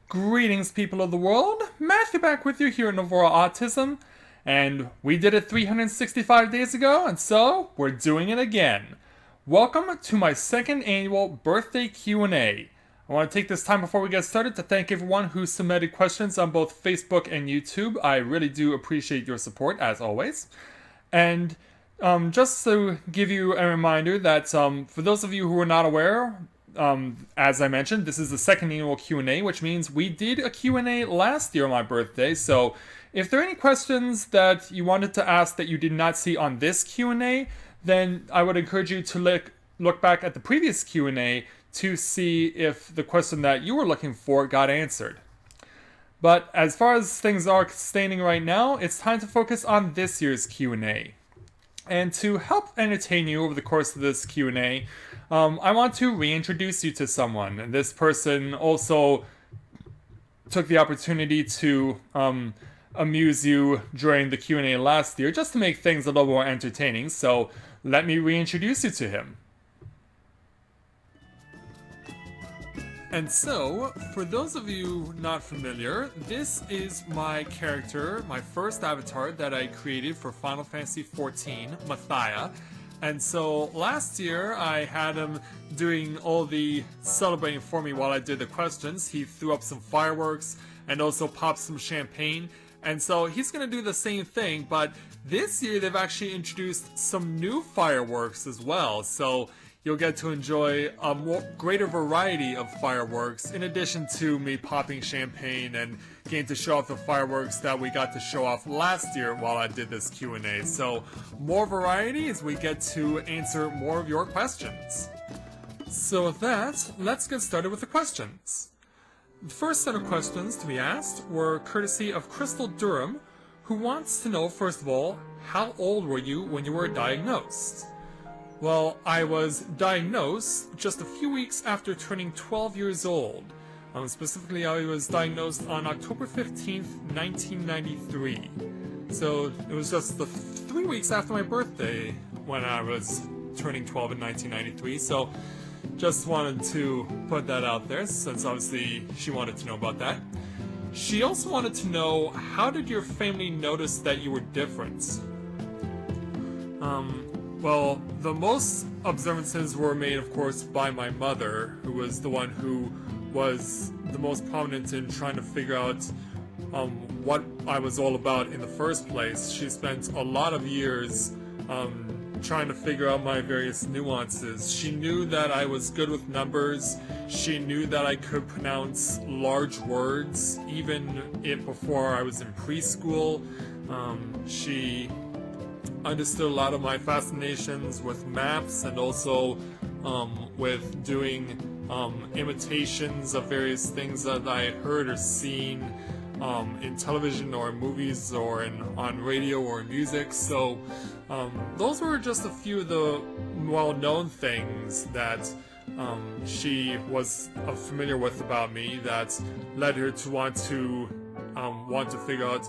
Greetings, people of the world. Matthew back with you here at Novaura Autism, and we did it 365 days ago, and so we're doing it again. Welcome to my second annual birthday Q&A. I want to take this time before we get started to thank everyone who submitted questions on both Facebook and YouTube. I really do appreciate your support, as always. And just to give you a reminder that for those of you who are not aware, as I mentioned, this is the second annual Q&A, which means we did a Q&A last year on my birthday. So if there are any questions that you wanted to ask that you did not see on this Q&A, then I would encourage you to look back at the previous Q&A to see if the question that you were looking for got answered. But as far as things are standing right now, it's time to focus on this year's Q&A. And to help entertain you over the course of this Q&A, I want to reintroduce you to someone. And this person also took the opportunity to amuse you during the Q&A last year, just to make things a little more entertaining. So let me reintroduce you to him. And so, for those of you not familiar, this is my character, my first avatar that I created for Final Fantasy XIV, Mathia. And so, last year, I had him doing all the celebrating for me while I did the questions. He threw up some fireworks and also popped some champagne. And so, he's going to do the same thing, but this year they've actually introduced some new fireworks as well. So, you'll get to enjoy a greater variety of fireworks in addition to me popping champagne and getting to show off the fireworks that we got to show off last year while I did this Q&A. So more variety as we get to answer more of your questions. So with that, let's get started with the questions. The first set of questions to be asked were courtesy of Crystal Durham, who wants to know, first of all, how old were you when you were diagnosed? Well, I was diagnosed just a few weeks after turning 12 years old. Specifically, I was diagnosed on October 15th, 1993. So it was just 3 weeks after my birthday when I was turning 12 in 1993. So just wanted to put that out there, since obviously she wanted to know about that. She also wanted to know, how did your family notice that you were different? Well, the most observances were made, of course, by my mother, who was the one who was the most prominent in trying to figure out what I was all about in the first place. She spent a lot of years trying to figure out my various nuances. She knew that I was good with numbers. She knew that I could pronounce large words, even before I was in preschool. She understood a lot of my fascinations with maps and also with doing imitations of various things that I had heard or seen in television or in movies or on radio or in music. So those were just a few of the well-known things that she was familiar with about me that led her to want to figure out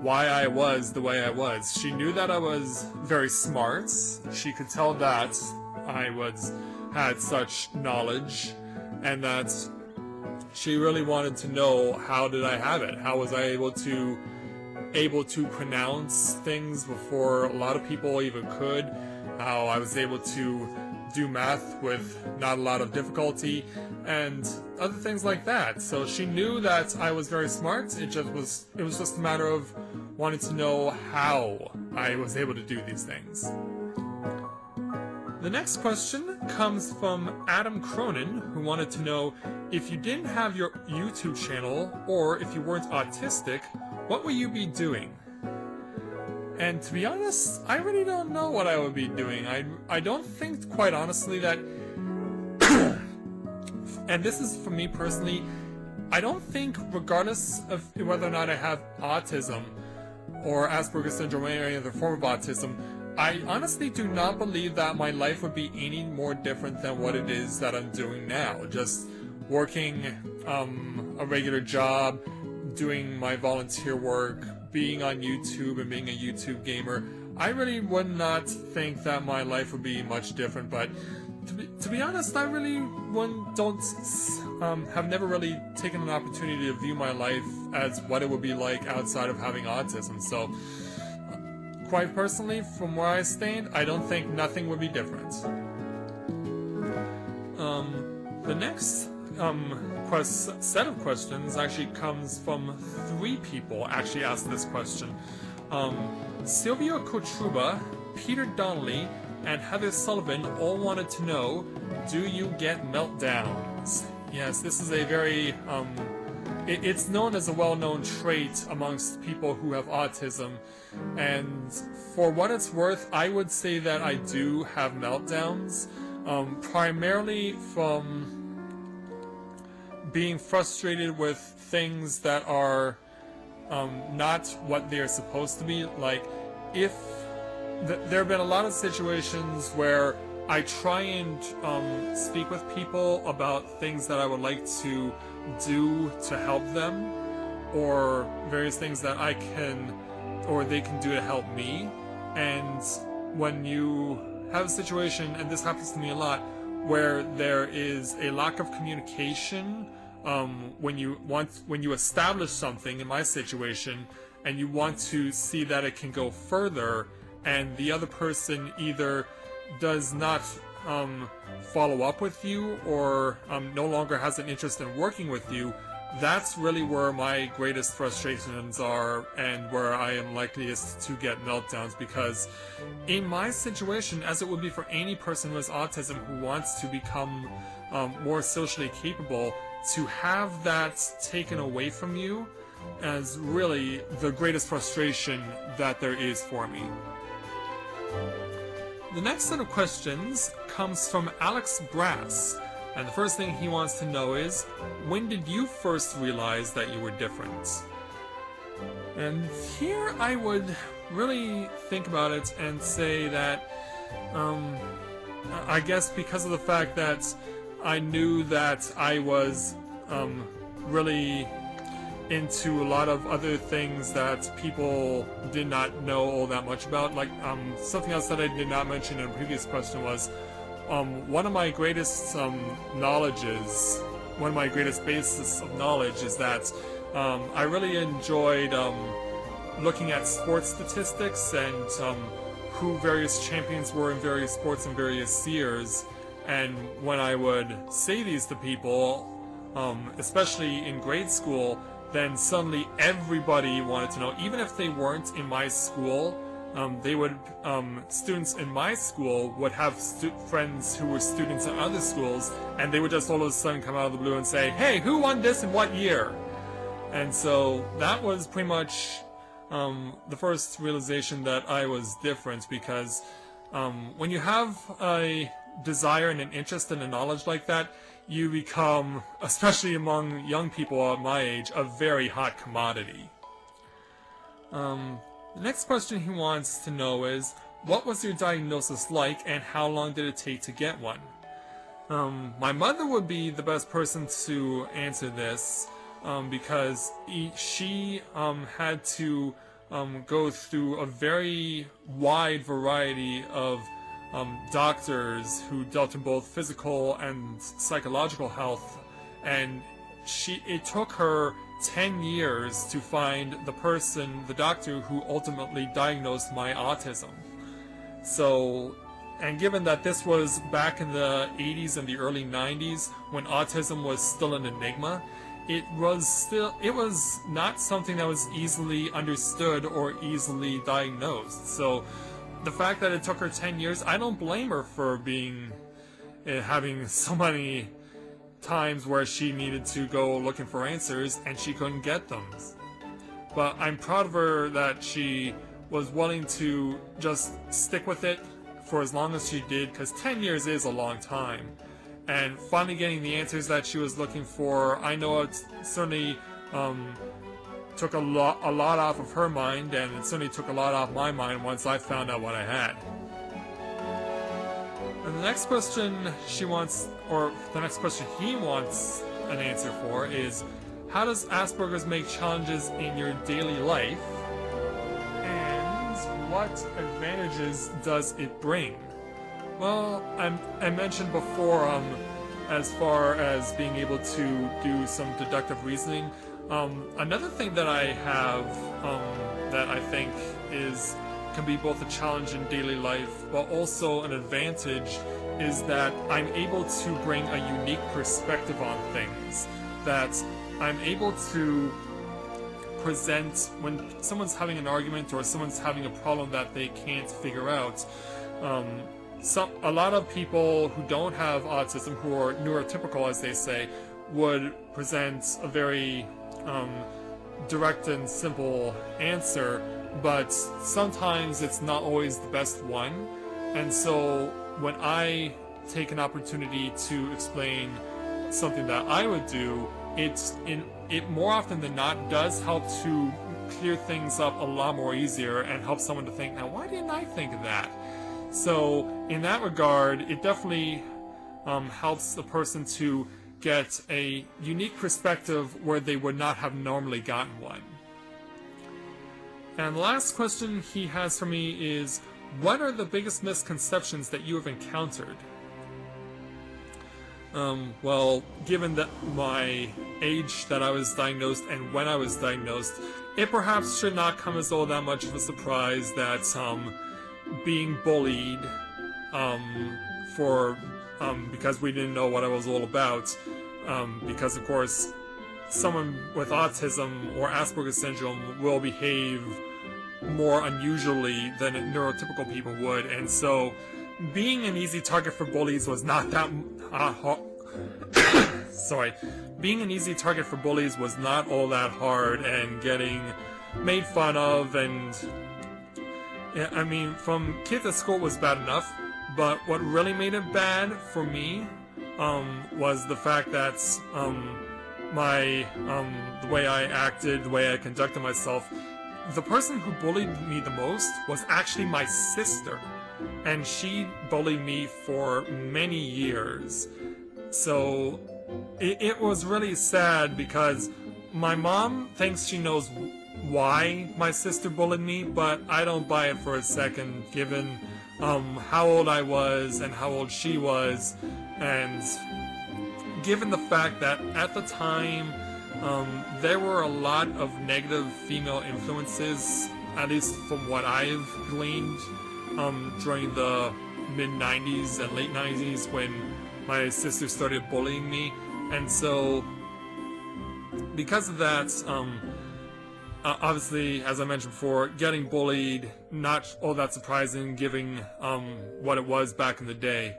why I was the way I was. She knew that I was very smart. She could tell that I had such knowledge, and that she really wanted to know, how did I have it? How was I able to pronounce things before a lot of people even could? How I was able to do math with not a lot of difficulty, and other things like that. So she knew that I was very smart. It was just a matter of wanting to know how I was able to do these things. The next question comes from Adam Cronin, who wanted to know, if you didn't have your YouTube channel, or if you weren't autistic, what would you be doing? And to be honest, I really don't know what I would be doing. I don't think, quite honestly, that... and this is for me personally, I don't think, regardless of whether or not I have autism, or Asperger's syndrome, or any other form of autism, I honestly do not believe that my life would be any more different than what it is that I'm doing now. Just working a regular job, doing my volunteer work, being on YouTube and being a YouTube gamer. I really would not think that my life would be much different, but to be honest, I really have never really taken an opportunity to view my life as what it would be like outside of having autism. So, quite personally, from where I stand, I don't think nothing would be different. The next set of questions actually comes from 3 people actually asked this question. Sylvia Kotruba, Peter Donnelly, and Heather Sullivan all wanted to know, do you get meltdowns? Yes, this is a very, it's known as a well-known trait amongst people who have autism, and for what it's worth, I would say that I do have meltdowns, primarily from being frustrated with things that are not what they're supposed to be. Like, if there have been a lot of situations where I try and speak with people about things that I would like to do to help them, or various things that I can or they can do to help me. And when you have a situation, and this happens to me a lot, where there is a lack of communication, when you establish something, in my situation, and you want to see that it can go further, and the other person either does not follow up with you, or no longer has an interest in working with you, that's really where my greatest frustrations are, and where I am likeliest to get meltdowns, because in my situation, as it would be for any person who has autism who wants to become more socially capable, to have that taken away from you is really the greatest frustration that there is for me. The next set of questions comes from Alex Brass, and the first thing he wants to know is, when did you first realize that you were different? And here I would really think about it and say that, I guess because of the fact that I knew that I was really into a lot of other things that people did not know all that much about. Like, something else that I did not mention in a previous question was, one of my greatest knowledges, one of my greatest basis of knowledge is that I really enjoyed looking at sports statistics and who various champions were in various sports in various years. And when I would say these to people, especially in grade school, then suddenly everybody wanted to know, even if they weren't in my school. Students in my school would have friends who were students in other schools, and they would just all of a sudden come out of the blue and say, "Hey, who won this in what year?" And so that was pretty much the first realization that I was different, because when you have a desire and an interest and a knowledge like that, you become, especially among young people at my age, a very hot commodity. The next question he wants to know is, what was your diagnosis like, and how long did it take to get one? My mother would be the best person to answer this, because she had to go through a very wide variety of doctors who dealt in both physical and psychological health, and it took her 10 years to find the doctor who ultimately diagnosed my autism. So, and given that this was back in the 80s and the early 90s, when autism was still an enigma, it was not something that was easily understood or easily diagnosed. So the fact that it took her 10 years, I don't blame her for having so many times where she needed to go looking for answers and she couldn't get them. But I'm proud of her that she was willing to just stick with it for as long as she did, because 10 years is a long time. And finally getting the answers that she was looking for, I know it certainly took a lot off of her mind, and it certainly took a lot off my mind once I found out what I had. And the next question he wants an answer for is, how does Asperger's make challenges in your daily life? And what what advantages does it bring? Well, I mentioned before, as far as being able to do some deductive reasoning, another thing that I have that I think can be both a challenge in daily life, but also an advantage, is that I'm able to bring a unique perspective on things. That I'm able to present when someone's having an argument or someone's having a problem that they can't figure out. A lot of people who don't have autism, who are neurotypical as they say, would present a very direct and simple answer, but sometimes it's not always the best one. And so when I take an opportunity to explain something that I would do, it more often than not does help to clear things up a lot more easier and help someone to think, now why didn't I think of that? So in that regard, it definitely helps the person to get a unique perspective where they would not have normally gotten one. And the last question he has for me is, what are the biggest misconceptions that you have encountered? Well, given that my age that I was diagnosed and when I was diagnosed, it perhaps should not come as all that much of a surprise that being bullied because we didn't know what I was all about, because of course someone with autism or Asperger's syndrome will behave more unusually than neurotypical people would, and so being an easy target for bullies was not that being an easy target for bullies was not all that hard, and getting made fun of, and yeah, I mean, from kids at school was bad enough, but what really made it bad for me was the fact that the way I acted, the way I conducted myself, the person who bullied me the most was actually my sister, and she bullied me for many years. So it was really sad, because my mom thinks she knows why my sister bullied me, but I don't buy it for a second, given how old I was and how old she was, and given the fact that at the time there were a lot of negative female influences, at least from what I've gleaned, during the mid-90s and late 90s when my sister started bullying me. And so because of that, obviously, as I mentioned before, getting bullied, not all that surprising given what it was back in the day.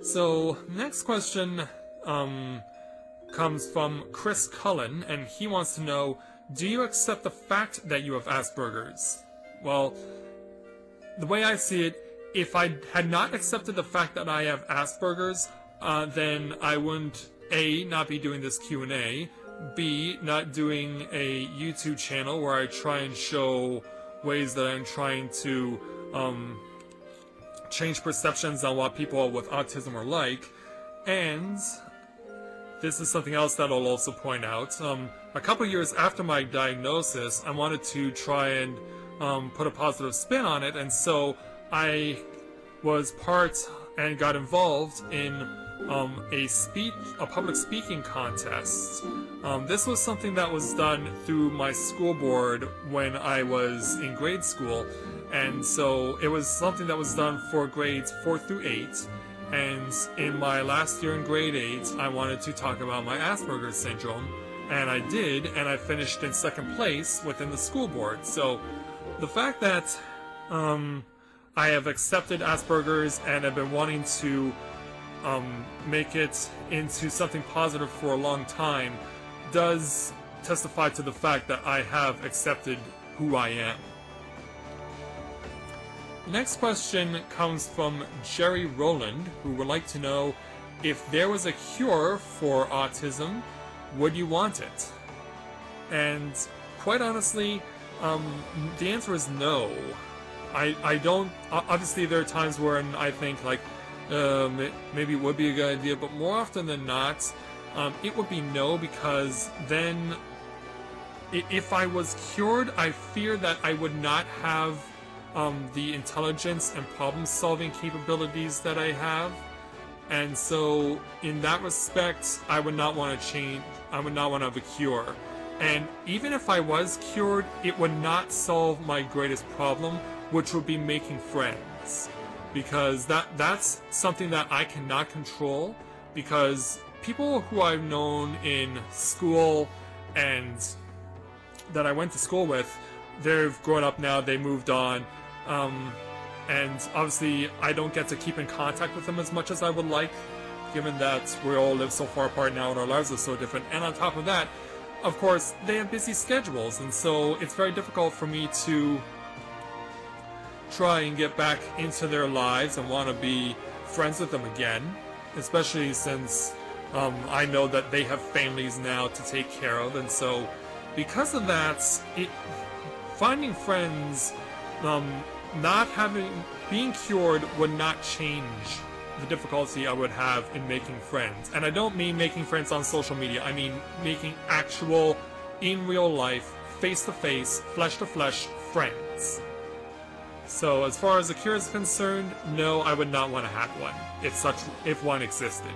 So, next question comes from Chris Cullen, and he wants to know, do you accept the fact that you have Asperger's? Well, the way I see it, if I had not accepted the fact that I have Asperger's, then I wouldn't, A, not be doing this Q&A, B, not doing a YouTube channel where I try and show ways that I'm trying to change perceptions on what people with autism are like, and this is something else that I'll also point out. A couple years after my diagnosis, I wanted to try and put a positive spin on it, and so I was part and got involved in a public speaking contest. This was something that was done through my school board when I was in grade school, and so it was something that was done for grades 4 through 8, and in my last year in grade 8, I wanted to talk about my Asperger's syndrome, and I did, and I finished in second place within the school board. So the fact that I have accepted Asperger's and have been wanting to make it into something positive for a long time does testify to the fact that I have accepted who I am. Next question comes from Jerry Rowland, who would like to know, if there was a cure for autism, would you want it? And quite honestly, the answer is no. I don't. Obviously, there are times when I think like maybe it would be a good idea, but more often than not, it would be no, because then if I was cured, I fear that I would not have the intelligence and problem-solving capabilities that I have. And so, in that respect, I would not want to change. I would not want to have a cure. And even if I was cured, it would not solve my greatest problem, which would be making friends. Because that's something that I cannot control. Because people who I've known in school and that I went to school with, they've grown up now, they moved on. And obviously, I don't get to keep in contact with them as much as I would like, given that we all live so far apart now and our lives are so different. And on top of that, of course, they have busy schedules, and so it's very difficult for me to try and get back into their lives and want to be friends with them again, especially since I know that they have families now to take care of. And so because of that, finding friends, being cured would not change the difficulty I would have in making friends. And I don't mean making friends on social media, I mean making actual, in real life, face-to-face, flesh-to-flesh friends. So as far as a cure is concerned, no, I would not want to have one, if one existed.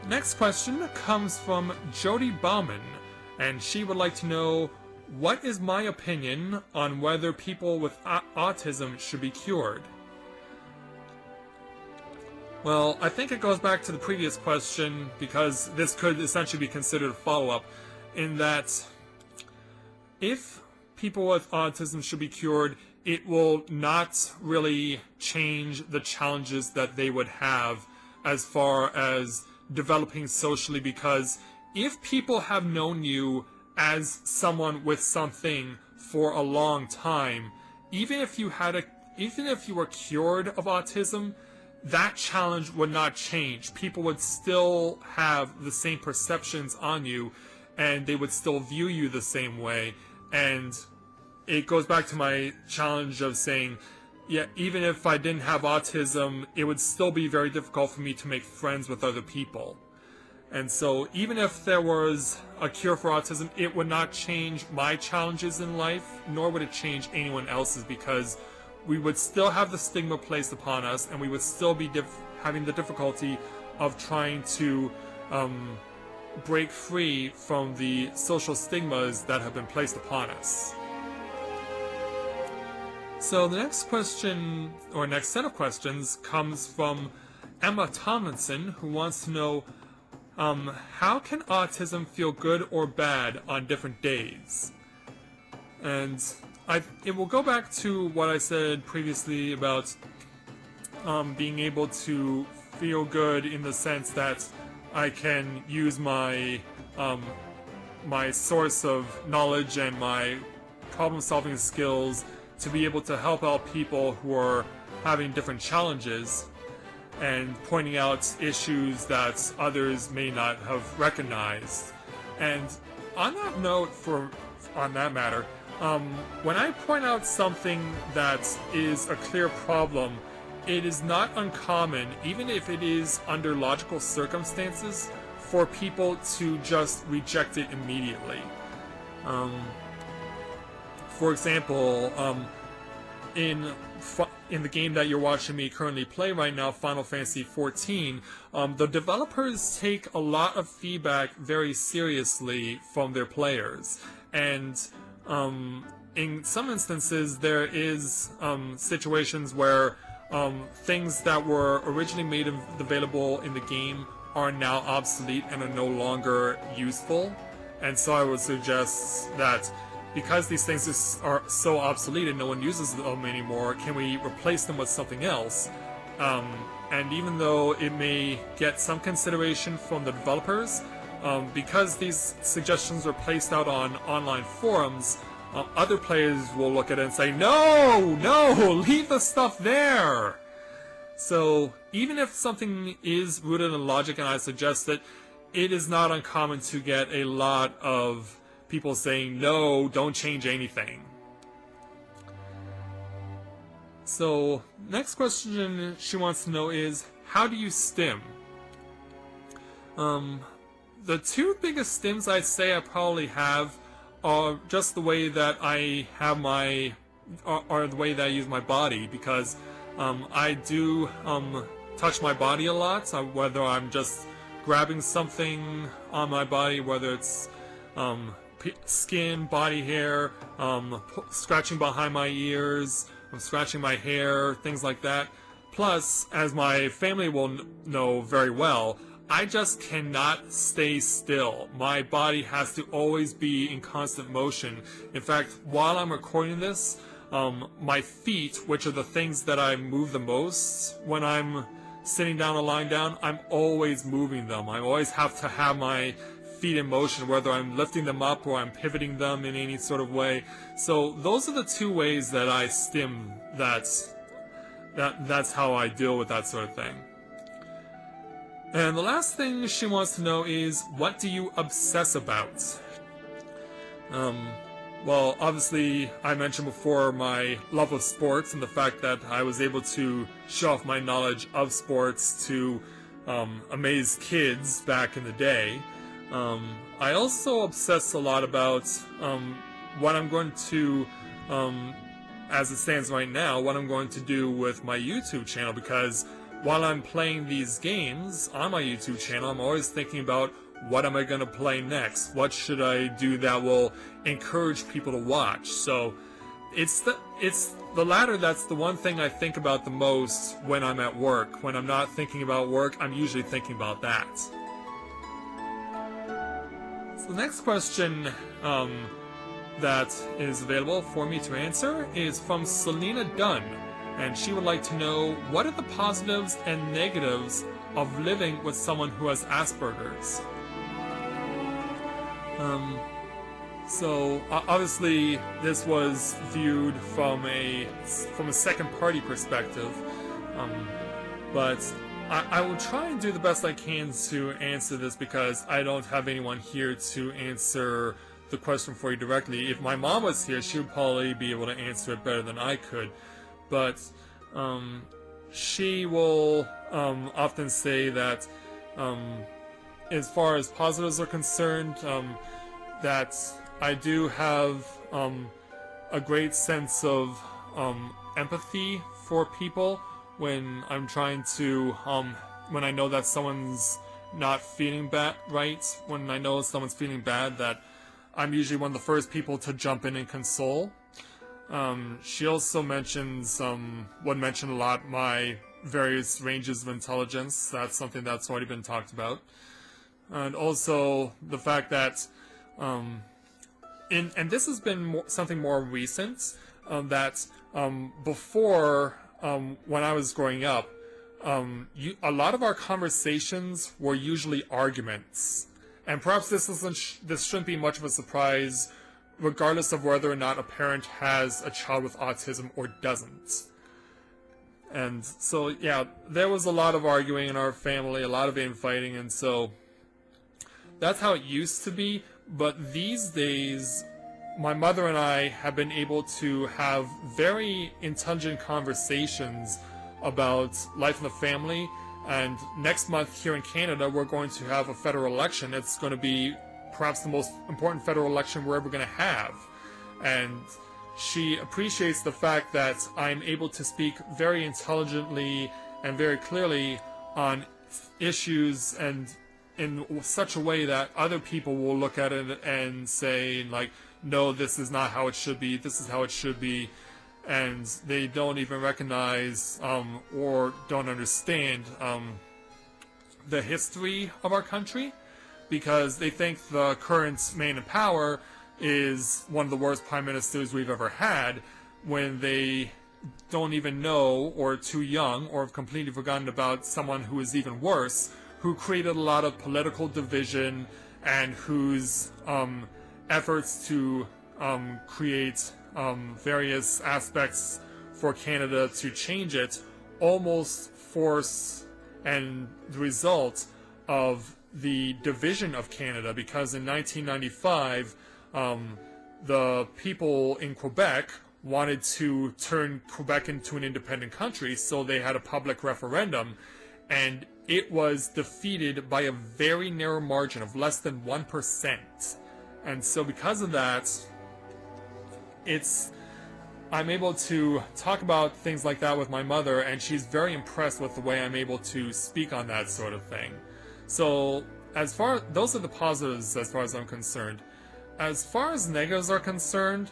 Next question comes from Jody Bauman, and she would like to know, what is my opinion on whether people with autism should be cured? Well, I think it goes back to the previous question, because this could essentially be considered a follow-up, in that if people with autism should be cured, it will not really change the challenges that they would have as far as developing socially, because if people have known you as someone with something for a long time, even if you were cured of autism, that challenge would not change. People would still have the same perceptions on you, and they would still view you the same way. And it goes back to my challenge of saying, yeah, even if I didn't have autism, it would still be very difficult for me to make friends with other people. And so even if there was a cure for autism, it would not change my challenges in life, nor would it change anyone else's, because we would still have the stigma placed upon us, and we would still be having the difficulty of trying to break free from the social stigmas that have been placed upon us. So the next question, or next set of questions, comes from Emma Tomlinson, who wants to know, how can autism feel good or bad on different days? And it will go back to what I said previously about being able to feel good in the sense that I can use my my source of knowledge and my problem-solving skills to be able to help out people who are having different challenges and pointing out issues that others may not have recognized. And on that note, on that matter, when I point out something that is a clear problem, it is not uncommon, even if it is under logical circumstances, for people to just reject it immediately. For example, in the game that you're watching me currently play right now, Final Fantasy XIV, the developers take a lot of feedback very seriously from their players. And in some instances, there is situations where things that were originally made available in the game are now obsolete and are no longer useful. And so I would suggest that because these things are so obsolete and no one uses them anymore, can we replace them with something else? And even though it may get some consideration from the developers, because these suggestions are placed out on online forums, other players will look at it and say, no, leave the stuff there! So even if something is rooted in logic, and I suggest that, it is not uncommon to get a lot of people saying, no, don't change anything. So, next question she wants to know is, how do you stim? the two biggest stims I'd say I probably have are just the way that I have my, are the way that I use my body, because I do touch my body a lot, whether I'm just grabbing something on my body, whether it's skin, body hair, scratching behind my ears, scratching my hair, things like that. Plus, as my family will know very well, I just cannot stay still. My body has to always be in constant motion. In fact, while I'm recording this, my feet, which are the things that I move the most when I'm sitting down or lying down, I'm always moving them. I always have to have my feet in motion, whether I'm lifting them up or I'm pivoting them in any sort of way. So those are the two ways that I stim. That's how I deal with that sort of thing. And the last thing she wants to know is, what do you obsess about? Well, obviously, I mentioned before my love of sports and the fact that I was able to show off my knowledge of sports to amaze kids back in the day. I also obsess a lot about what I'm going to, as it stands right now, what I'm going to do with my YouTube channel, because while I'm playing these games on my YouTube channel, I'm always thinking about, what am I going to play next? What should I do that will encourage people to watch? So it's the latter that's the one thing I think about the most when I'm at work. When I'm not thinking about work, I'm usually thinking about that. So the next question that is available for me to answer is from Selena Dunn, and she would like to know, what are the positives and negatives of living with someone who has Asperger's? So obviously this was viewed from a second party perspective, but I will try and do the best I can to answer this, because I don't have anyone here to answer the question for you directly. If my mom was here, she would probably be able to answer it better than I could, but she will often say that as far as positives are concerned, that I do have a great sense of empathy for people when I'm trying to, when I know that someone's not feeling right, when I know someone's feeling bad, that I'm usually one of the first people to jump in and console. She also mentions, would mention a lot my various ranges of intelligence. That's something that's already been talked about. And also the fact that, and this has been something more recent, that before, when I was growing up, a lot of our conversations were usually arguments. And perhaps this shouldn't be much of a surprise, regardless of whether or not a parent has a child with autism or doesn't. And so, yeah, there was a lot of arguing in our family, a lot of infighting, and so that's how it used to be. But these days, my mother and I have been able to have very intelligent conversations about life in the family. And next month here in Canada, we're going to have a federal election. It's going to be perhaps the most important federal election we're ever going to have. And she appreciates the fact that I'm able to speak very intelligently and very clearly on issues, and in such a way that other people will look at it and say, like, no, this is not how it should be, this is how it should be. And they don't even recognize or don't understand the history of our country, because they think the current man in power is one of the worst prime ministers we've ever had, when they don't even know, or are too young, or have completely forgotten about someone who is even worse, who created a lot of political division, and whose efforts to create various aspects for Canada to change it almost force and the result of the division of Canada, because in 1995 the people in Quebec wanted to turn Quebec into an independent country, so they had a public referendum, and it was defeated by a very narrow margin of less than 1%. And so because of that, I'm able to talk about things like that with my mother, and she's very impressed with the way I'm able to speak on that sort of thing. So those are the positives as far as I'm concerned. As far as negatives are concerned,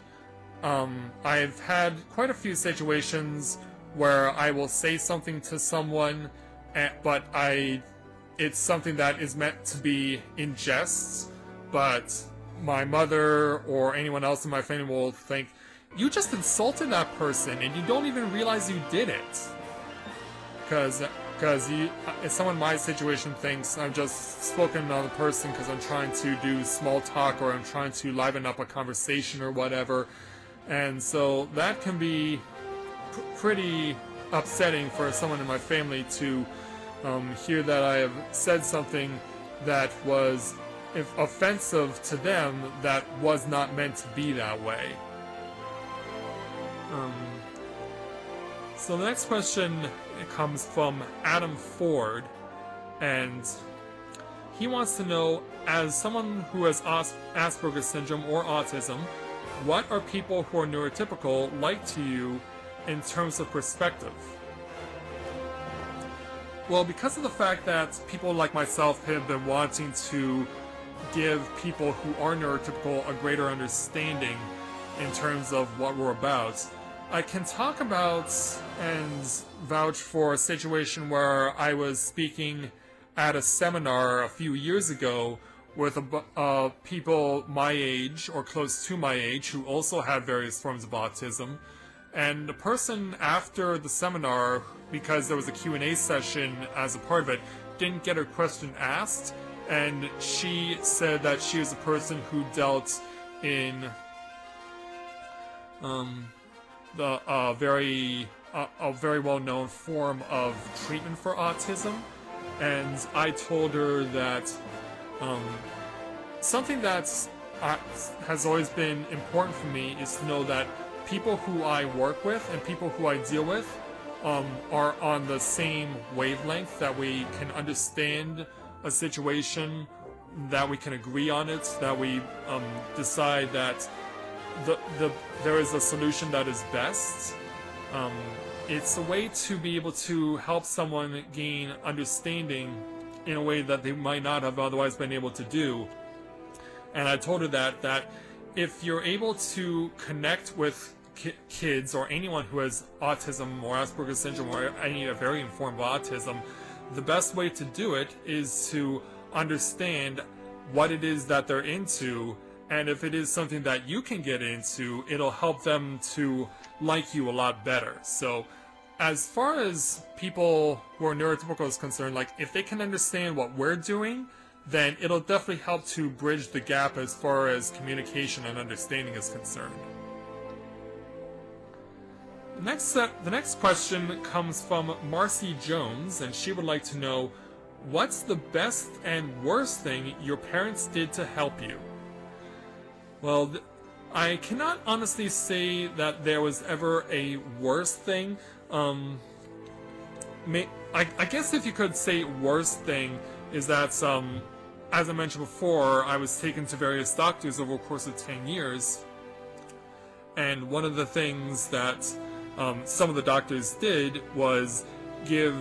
I've had quite a few situations where I will say something to someone, but it's something that is meant to be in jest, but my mother or anyone else in my family will think, you just insulted that person and you don't even realize you did it. Because if someone in my situation thinks I'm just spoken to another person because I'm trying to do small talk or I'm trying to liven up a conversation or whatever. And so that can be pretty upsetting for someone in my family to hear that I have said something that was offensive to them that was not meant to be that way. So the next question comes from Adam Ford, and he wants to know, as someone who has Asperger's syndrome or autism, what are people who are neurotypical like to you in terms of perspective? Well, because of the fact that people like myself have been wanting to give people who are neurotypical a greater understanding in terms of what we're about, I can talk about and vouch for a situation where I was speaking at a seminar a few years ago with people my age or close to my age who also had various forms of autism. And the person after the seminar, because there was a Q&A session as a part of it, didn't get her question asked, and she said that she was a person who dealt in a very well-known form of treatment for autism. And I told her that something that has always been important for me is to know that people who I work with and people who I deal with are on the same wavelength, that we can understand a situation, that we can agree on it, that we decide that there is a solution that is best. It's a way to be able to help someone gain understanding in a way that they might not have otherwise been able to do. And I told her that if you're able to connect with kids or anyone who has autism or Asperger's syndrome or any very informed autism, the best way to do it is to understand what it is that they're into, and if it is something that you can get into, it'll help them to like you a lot better. So as far as people who are neurotypical is concerned, like, if they can understand what we're doing, then it'll definitely help to bridge the gap as far as communication and understanding is concerned. The next question comes from Marcy Jones, and she would like to know, what's the best and worst thing your parents did to help you? Well, I cannot honestly say that there was ever a worst thing. I guess if you could say worst thing is that, as I mentioned before, I was taken to various doctors over a course of 10 years. And one of the things that some of the doctors did was give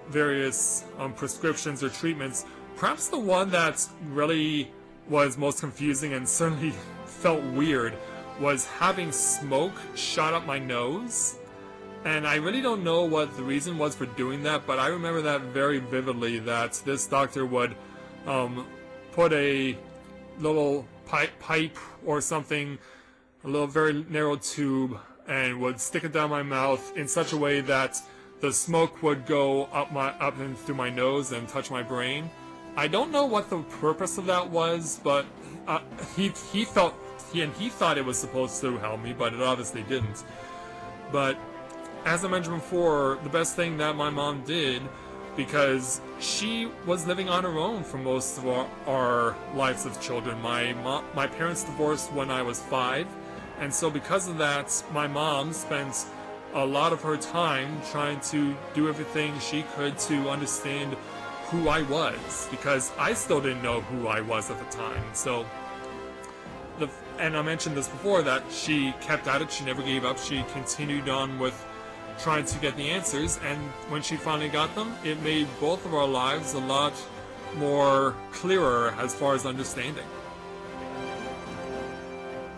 various prescriptions or treatments. Perhaps the one that really was most confusing and certainly felt weird was having smoke shot up my nose. And I really don't know what the reason was for doing that, but I remember that very vividly, that this doctor would put a little pipe or something, a little very narrow tube, and would stick it down my mouth in such a way that the smoke would go up and through my nose and touch my brain. I don't know what the purpose of that was, but he thought it was supposed to help me, but it obviously didn't. But as I mentioned before, the best thing that my mom did, because she was living on her own for most of our lives as children. My parents divorced when I was 5, and so because of that, my mom spent a lot of her time trying to do everything she could to understand who I was, because I still didn't know who I was at the time. So, and I mentioned this before, that she kept at it, she never gave up, she continued on with trying to get the answers, and when she finally got them, it made both of our lives a lot more clearer as far as understanding.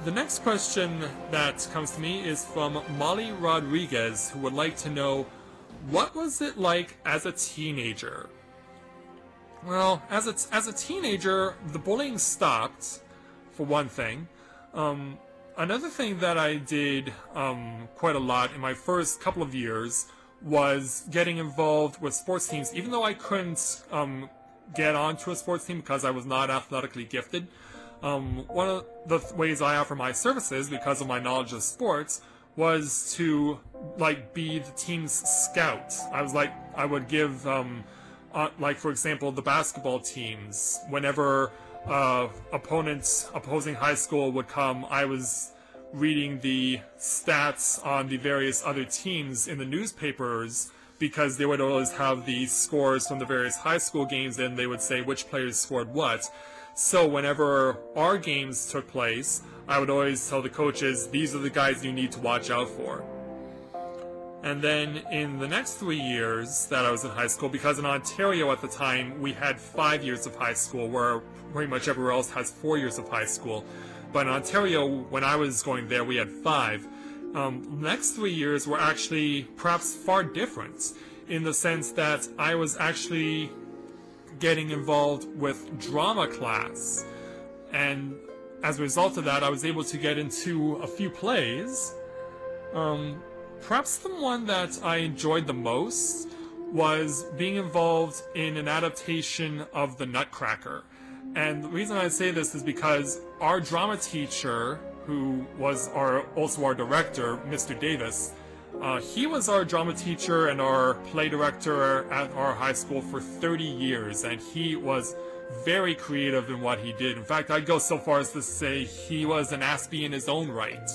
The next question that comes to me is from Molly Rodriguez, who would like to know, what was it like as a teenager? Well, as a teenager, the bullying stopped, for one thing. Another thing that I did quite a lot in my first couple of years was getting involved with sports teams, even though I couldn't get onto a sports team because I was not athletically gifted. One of the ways I offer my services, because of my knowledge of sports, was to be the team's scout. I would give for example, the basketball teams, whenever opposing high school would come, I was reading the stats on the various other teams in the newspapers, because they would always have the scores from the various high school games, and they would say which players scored what. So whenever our games took place, I would always tell the coaches, these are the guys you need to watch out for. And then in the next 3 years that I was in high school, because in Ontario at the time we had 5 years of high school, where pretty much everywhere else has 4 years of high school. But in Ontario, when I was going there, we had 5. The next 3 years were actually perhaps far different, in the sense that I was actually getting involved with drama class. And as a result of that, I was able to get into a few plays. Perhaps the one that I enjoyed the most was being involved in an adaptation of The Nutcracker. And the reason I say this is because our drama teacher, who was also our director, Mr. Davis, he was our drama teacher and our play director at our high school for 30 years, and he was very creative in what he did. In fact, I'd go so far as to say he was an Aspie in his own right.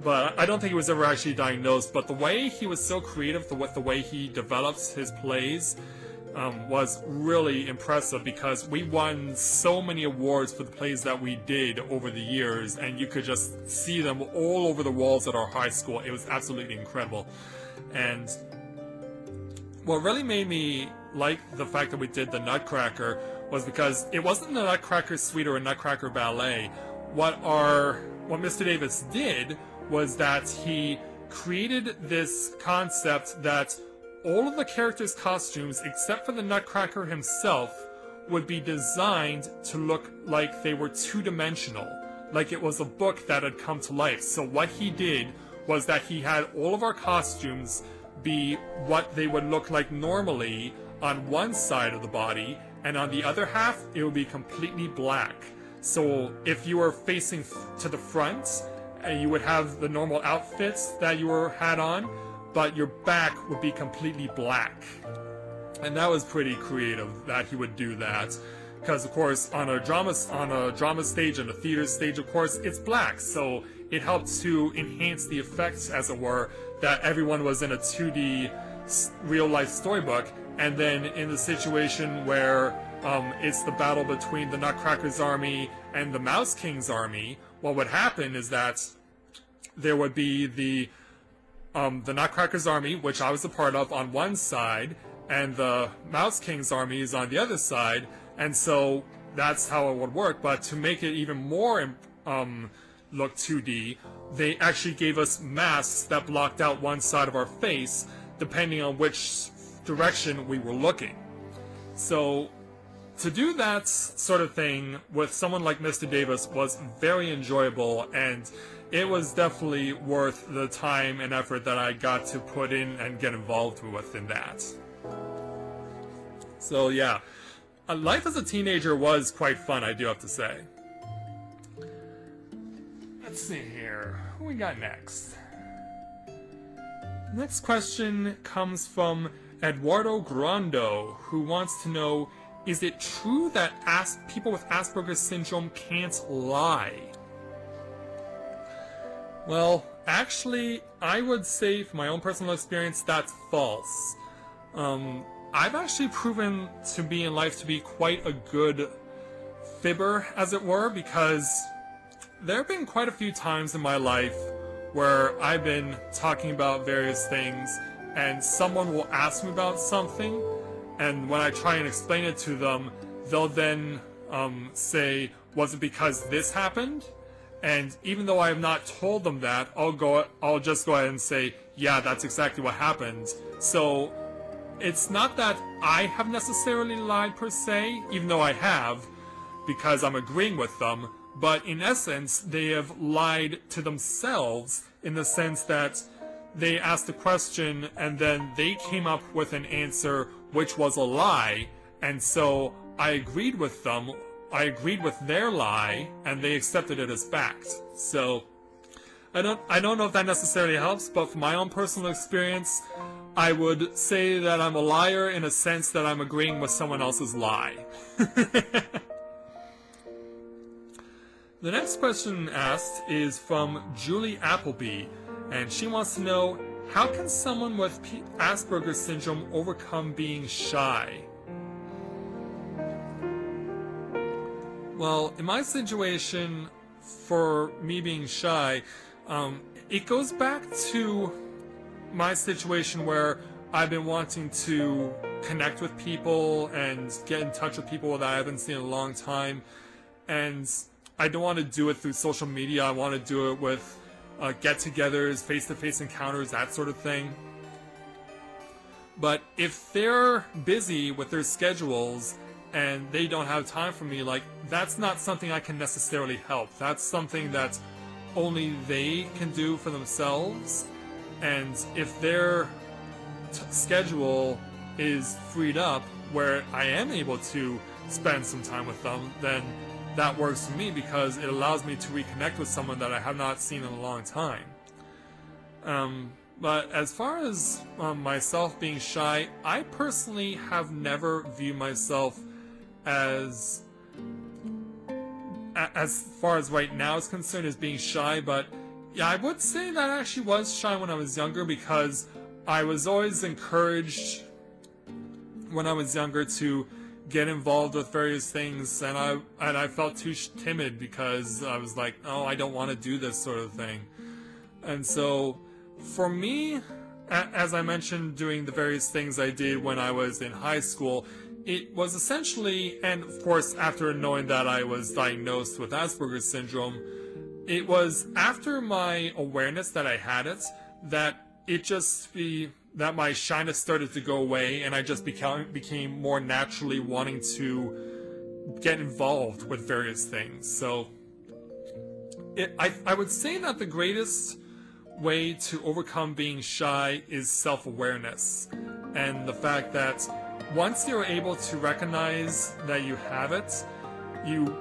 But I don't think he was ever actually diagnosed, but the way he was so creative, the way he developed his plays, was really impressive, because we won so many awards for the plays that we did over the years, and you could just see them all over the walls at our high school. It was absolutely incredible. And what really made me like the fact that we did the Nutcracker was because it wasn't the Nutcracker Suite or a Nutcracker Ballet. What Mr. Davis did was that he created this concept that all of the characters' costumes, except for the Nutcracker himself, would be designed to look like they were two-dimensional, like it was a book that had come to life. So what he did was that he had all of our costumes be what they would look like normally on one side of the body, and on the other half, it would be completely black. So if you were facing to the front, you would have the normal outfits that you had on, but your back would be completely black. And that was pretty creative that he would do that, because of course on a drama stage and a theater stage, of course, it's black, so it helped to enhance the effects, as it were, that everyone was in a 2D real-life storybook. And then in the situation where it's the battle between the Nutcracker's army and the Mouse King's army, what would happen is that there would be the Nutcracker's army, which I was a part of, on one side, and the Mouse King's army is on the other side, and so that's how it would work. But to make it even more look 2D, they actually gave us masks that blocked out one side of our face, depending on which direction we were looking. So to do that sort of thing with someone like Mr. Davis was very enjoyable, and it was definitely worth the time and effort that I got to put in and get involved with in that. So yeah, life as a teenager was quite fun, I do have to say. Let's see here, who we got next? Next question comes from Eduardo Grando, who wants to know, is it true that people with Asperger's syndrome can't lie? Well, Actually, I would say, from my own personal experience, that's false. I've actually proven to be in life to be quite a good fibber, as it were, because there have been quite a few times in my life where I've been talking about various things, and someone will ask me about something, and when I try and explain it to them, they'll then say, was it because this happened? And even though I have not told them that, I'll just go ahead and say, yeah, that's exactly what happened. So it's not that I have necessarily lied per se, even though I have, because I'm agreeing with them, but in essence, they have lied to themselves in the sense that they asked a question and then they came up with an answer which was a lie, and so I agreed with them. I agreed with their lie, and they accepted it as fact. So I don't know if that necessarily helps, but from my own personal experience, I would say that I'm a liar in a sense that I'm agreeing with someone else's lie. The next question asked is from Julie Appleby, and she wants to know, how can someone with Asperger's syndrome overcome being shy? Well, in my situation, for me being shy, it goes back to my situation where I've been wanting to connect with people and get in touch with people that I haven't seen in a long time, and I don't want to do it through social media. I want to do it with get-togethers, face-to-face encounters, that sort of thing. But if they're busy with their schedules and they don't have time for me, like, that's not something I can necessarily help. That's something that only they can do for themselves. And if their schedule is freed up where I am able to spend some time with them, then that works for me because it allows me to reconnect with someone that I have not seen in a long time. But as far as myself being shy, I personally have never viewed myself as far as right now is concerned, as being shy, but yeah, I would say that I actually was shy when I was younger because I was always encouraged when I was younger to get involved with various things, and I felt too timid because I was like, oh, I don't want to do this sort of thing. And so for me, as I mentioned, doing the various things I did when I was in high school, it was essentially, and of course after knowing that I was diagnosed with Asperger's syndrome, it was after my awareness that I had it, that that my shyness started to go away, and I just became more naturally wanting to get involved with various things. So I would say that the greatest way to overcome being shy is self-awareness, and the fact that once you're able to recognize that you have it, you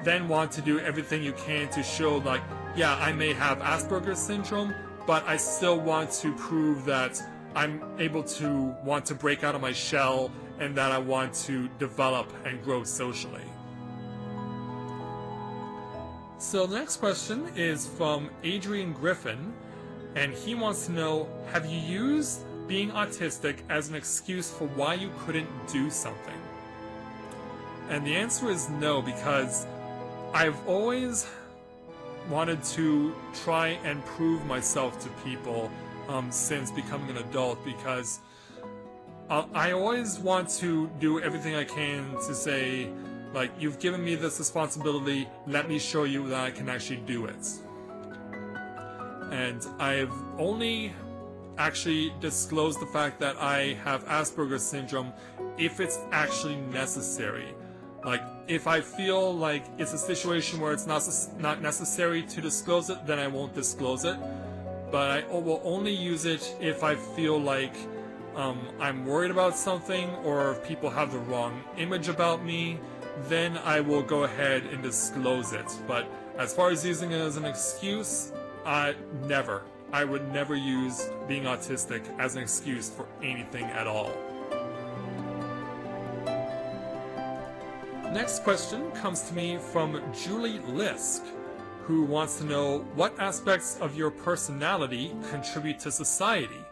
then want to do everything you can to show, like, yeah, I may have Asperger's syndrome, but I still want to prove that I'm able to want to break out of my shell and that I want to develop and grow socially. So the next question is from Adrian Griffin, and he wants to know, have you used being autistic as an excuse for why you couldn't do something? And the answer is no, because I've always wanted to try and prove myself to people since becoming an adult, because I always want to do everything I can to say, like, you've given me this responsibility, let me show you that I can actually do it. And I've only actually disclosed the fact that I have Asperger's syndrome if it's actually necessary. Like, if I feel like it's a situation where it's not necessary to disclose it, then I won't disclose it. But I will only use it if I feel like I'm worried about something, or if people have the wrong image about me, then I will go ahead and disclose it. But as far as using it as an excuse, never. I would never use being autistic as an excuse for anything at all. Next question comes to me from Julie Lisk, who wants to know what aspects of your personality contribute to society.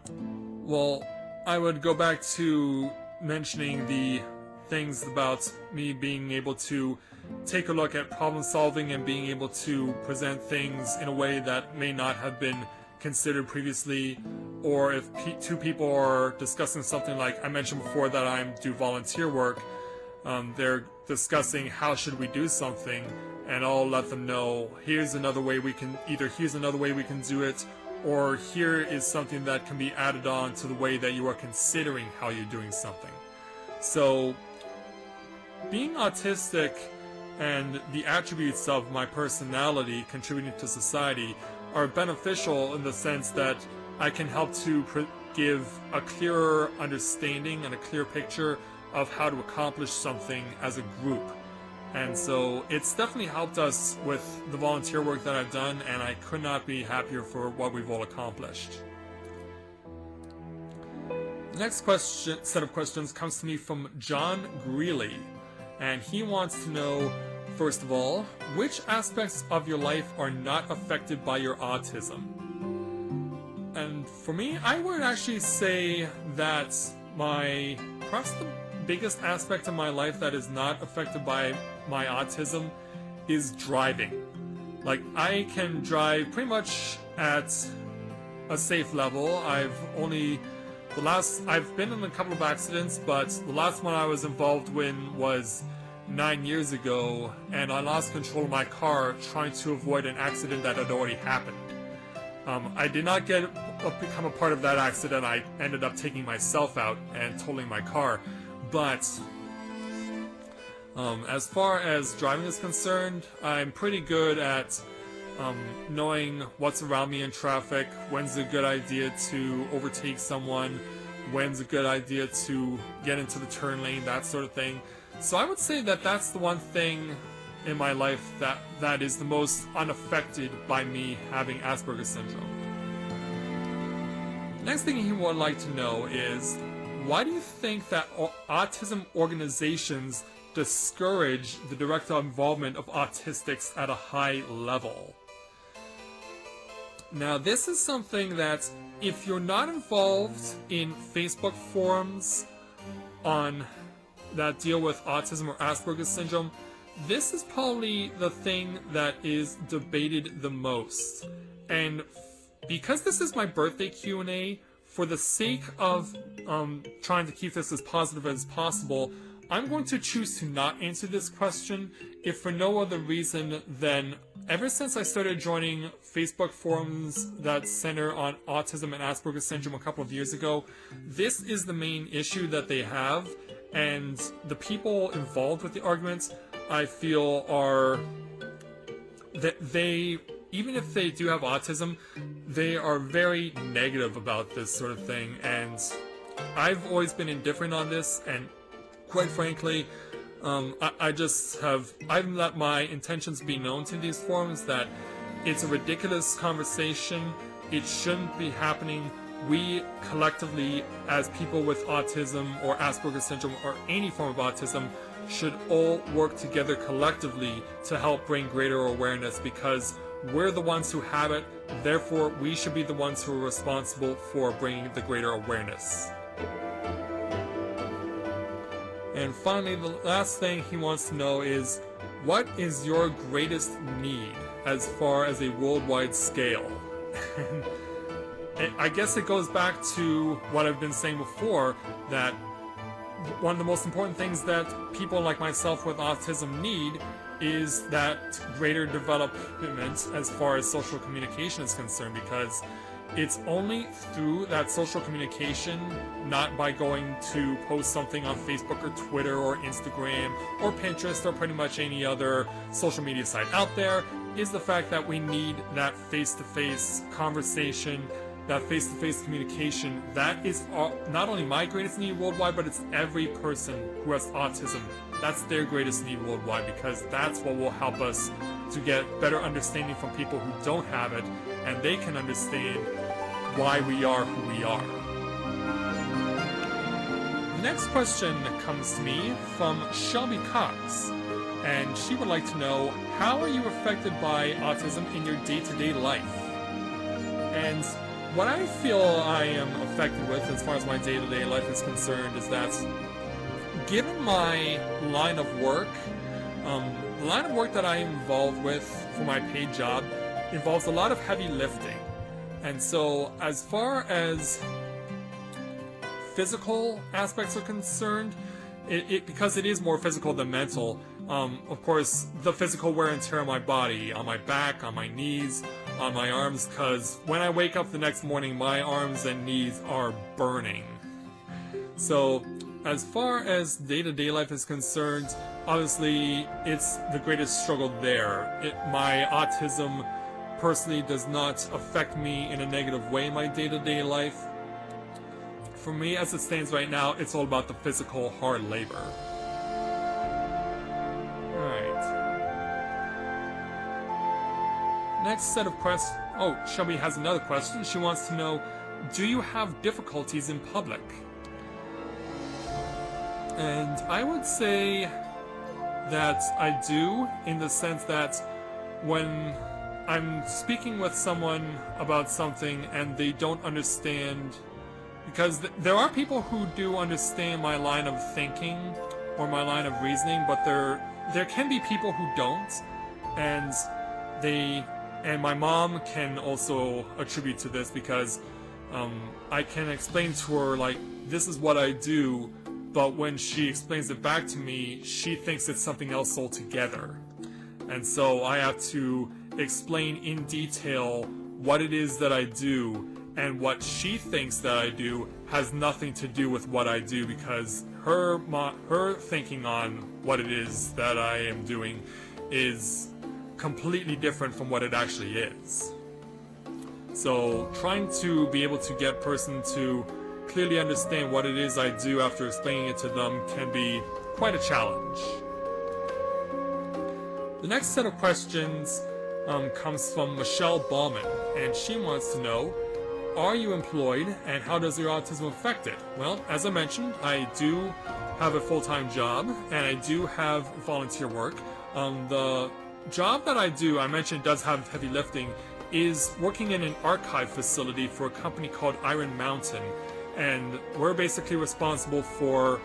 Well, I would go back to mentioning the things about me being able to take a look at problem solving and being able to present things in a way that may not have been considered previously, or if two people are discussing something, like I mentioned before that I do volunteer work, they're discussing how should we do something, and I'll let them know, here's another way we can do it, or here is something that can be added on to the way that you are considering how you're doing something. So being autistic and the attributes of my personality contributing to society are beneficial in the sense that I can help to give a clearer understanding and a clear picture of how to accomplish something as a group. And so it's definitely helped us with the volunteer work that I've done, and I could not be happier for what we've all accomplished. The next set of questions comes to me from John Greeley, and he wants to know, first of all, which aspects of your life are not affected by your autism? And for me, I would actually say that perhaps the biggest aspect of my life that is not affected by my autism is driving. Like, I can drive pretty much at a safe level. I've been in a couple of accidents, but the last one I was involved in was 9 years ago, and I lost control of my car trying to avoid an accident that had already happened. I did not become a part of that accident. I ended up taking myself out and totaling my car. But as far as driving is concerned, I'm pretty good at knowing what's around me in traffic, when's a good idea to overtake someone, when's a good idea to get into the turn lane, that sort of thing. So I would say that that's the one thing in my life that is the most unaffected by me having Asperger's syndrome. Next thing he would like to know is, why do you think that autism organizations discourage the direct involvement of autistics at a high level? Now, this is something that, if you're not involved in Facebook forums that deal with autism or Asperger's syndrome, this is probably the thing that is debated the most. And because this is my birthday Q&A, for the sake of trying to keep this as positive as possible, I'm going to choose to not answer this question, if for no other reason than ever since I started joining Facebook forums that center on autism and Asperger's syndrome a couple of years ago, this is the main issue that they have, and the people involved with the arguments, I feel, are that they, even if they do have autism, they are very negative about this sort of thing, and I've always been indifferent on this, and quite frankly, I've let my intentions be known to these forums that it's a ridiculous conversation, it shouldn't be happening. We collectively, as people with autism or Asperger's syndrome or any form of autism, should all work together collectively to help bring greater awareness, because we're the ones who have it, therefore we should be the ones who are responsible for bringing the greater awareness. And finally, the last thing he wants to know is, what is your greatest need as far as a worldwide scale? I guess it goes back to what I've been saying before, that one of the most important things that people like myself with autism need is that greater development as far as social communication is concerned, because it's only through that social communication, not by going to post something on Facebook or Twitter or Instagram or Pinterest or pretty much any other social media site out there, is the fact that we need that face-to-face conversation, that face-to-face communication. That is not only my greatest need worldwide, but it's every person who has autism. That's their greatest need worldwide, because that's what will help us to get better understanding from people who don't have it, and they can understand why we are who we are. The next question comes to me from Shelby Cox, and she would like to know, how are you affected by autism in your day-to-day life? And what I feel I am affected with as far as my day-to-day life is concerned is that, given my line of work, the line of work that I am involved with for my paid job involves a lot of heavy lifting. And so, as far as physical aspects are concerned, because it is more physical than mental, of course, the physical wear and tear on my body, on my back, on my knees, on my arms, because when I wake up the next morning, my arms and knees are burning. So, as far as day-to-day life is concerned, obviously, it's the greatest struggle there. My autism personally does not affect me in a negative way in my day-to-day life. For me, as it stands right now, it's all about the physical hard labor. Alright. Next set of questions. Oh, Shelby has another question. She wants to know, do you have difficulties in public? And I would say that I do, in the sense that when I'm speaking with someone about something and they don't understand, because there are people who do understand my line of thinking or my line of reasoning, but there can be people who don't, and my mom can also attribute to this, because I can explain to her, like, this is what I do, but when she explains it back to me, she thinks it's something else altogether. And so I have to explain in detail what it is that I do, and what she thinks that I do has nothing to do with what I do, because her thinking on what it is that I am doing is completely different from what it actually is. So trying to be able to get a person to clearly understand what it is I do after explaining it to them can be quite a challenge. The next set of questions comes from Michelle Bauman, and she wants to know, are you employed, and how does your autism affect it? Well, as I mentioned, I do have a full-time job, and I do have volunteer work. The job that I do, I mentioned, does have heavy lifting, is working in an archive facility for a company called Iron Mountain. And we're basically responsible for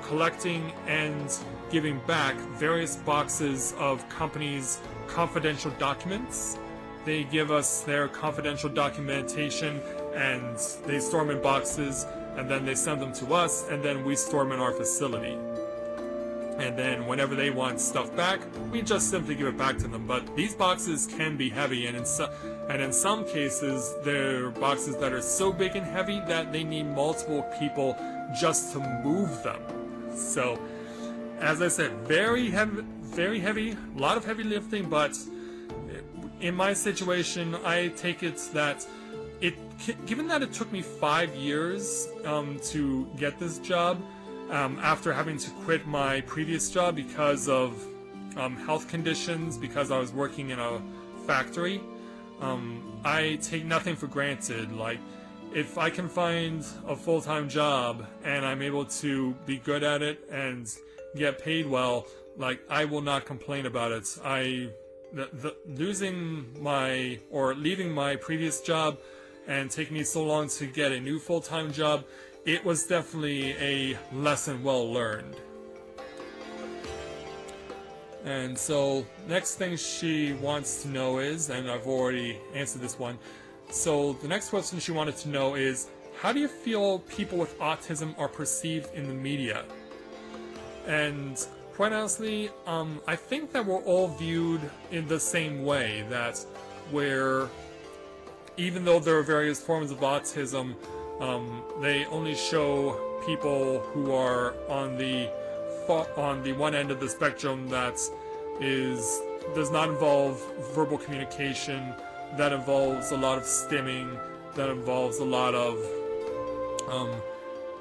collecting and giving back various boxes of companies' confidential documents. They give us their confidential documentation, and they store them in boxes, and then they send them to us, and then we store them in our facility. And then whenever they want stuff back, we just simply give it back to them. But these boxes can be heavy, and in some cases, they're boxes that are so big and heavy that they need multiple people just to move them. So, as I said, very heavy, a lot of heavy lifting, but in my situation, I take it that given that it took me 5 years to get this job, after having to quit my previous job because of health conditions, because I was working in a factory, I take nothing for granted. Like, if I can find a full-time job and I'm able to be good at it and get paid well, like, I will not complain about it. Leaving my previous job and taking me so long to get a new full-time job, it was definitely a lesson well learned. And so, next thing she wants to know is, and I've already answered this one, so the next question she wanted to know is, how do you feel people with autism are perceived in the media? And quite honestly, I think that we're all viewed in the same way, that where, even though there are various forms of autism, they only show people who are on the one end of the spectrum that does not involve verbal communication, that involves a lot of stimming, that involves a lot of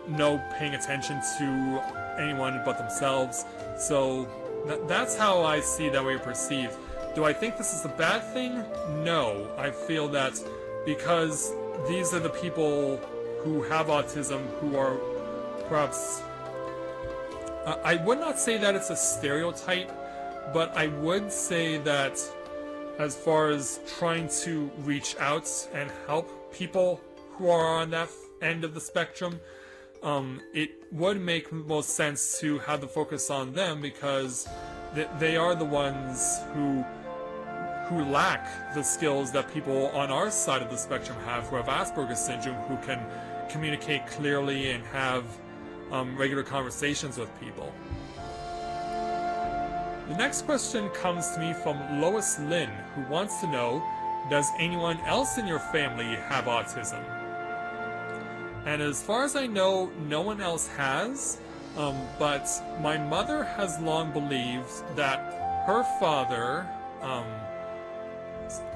no paying attention to anyone but themselves. So that's how I see that we're perceived. Do I think this is a bad thing? No. I feel that because these are the people who have autism, who are perhaps I would not say that it's a stereotype, but I would say that as far as trying to reach out and help people who are on that end of the spectrum, it would make most sense to have the focus on them, because they are the ones who lack the skills that people on our side of the spectrum have, who have Asperger's syndrome, who can communicate clearly and have regular conversations with people. The next question comes to me from Lois Lynn, who wants to know, does anyone else in your family have autism? And as far as I know, no one else has, but my mother has long believed that her father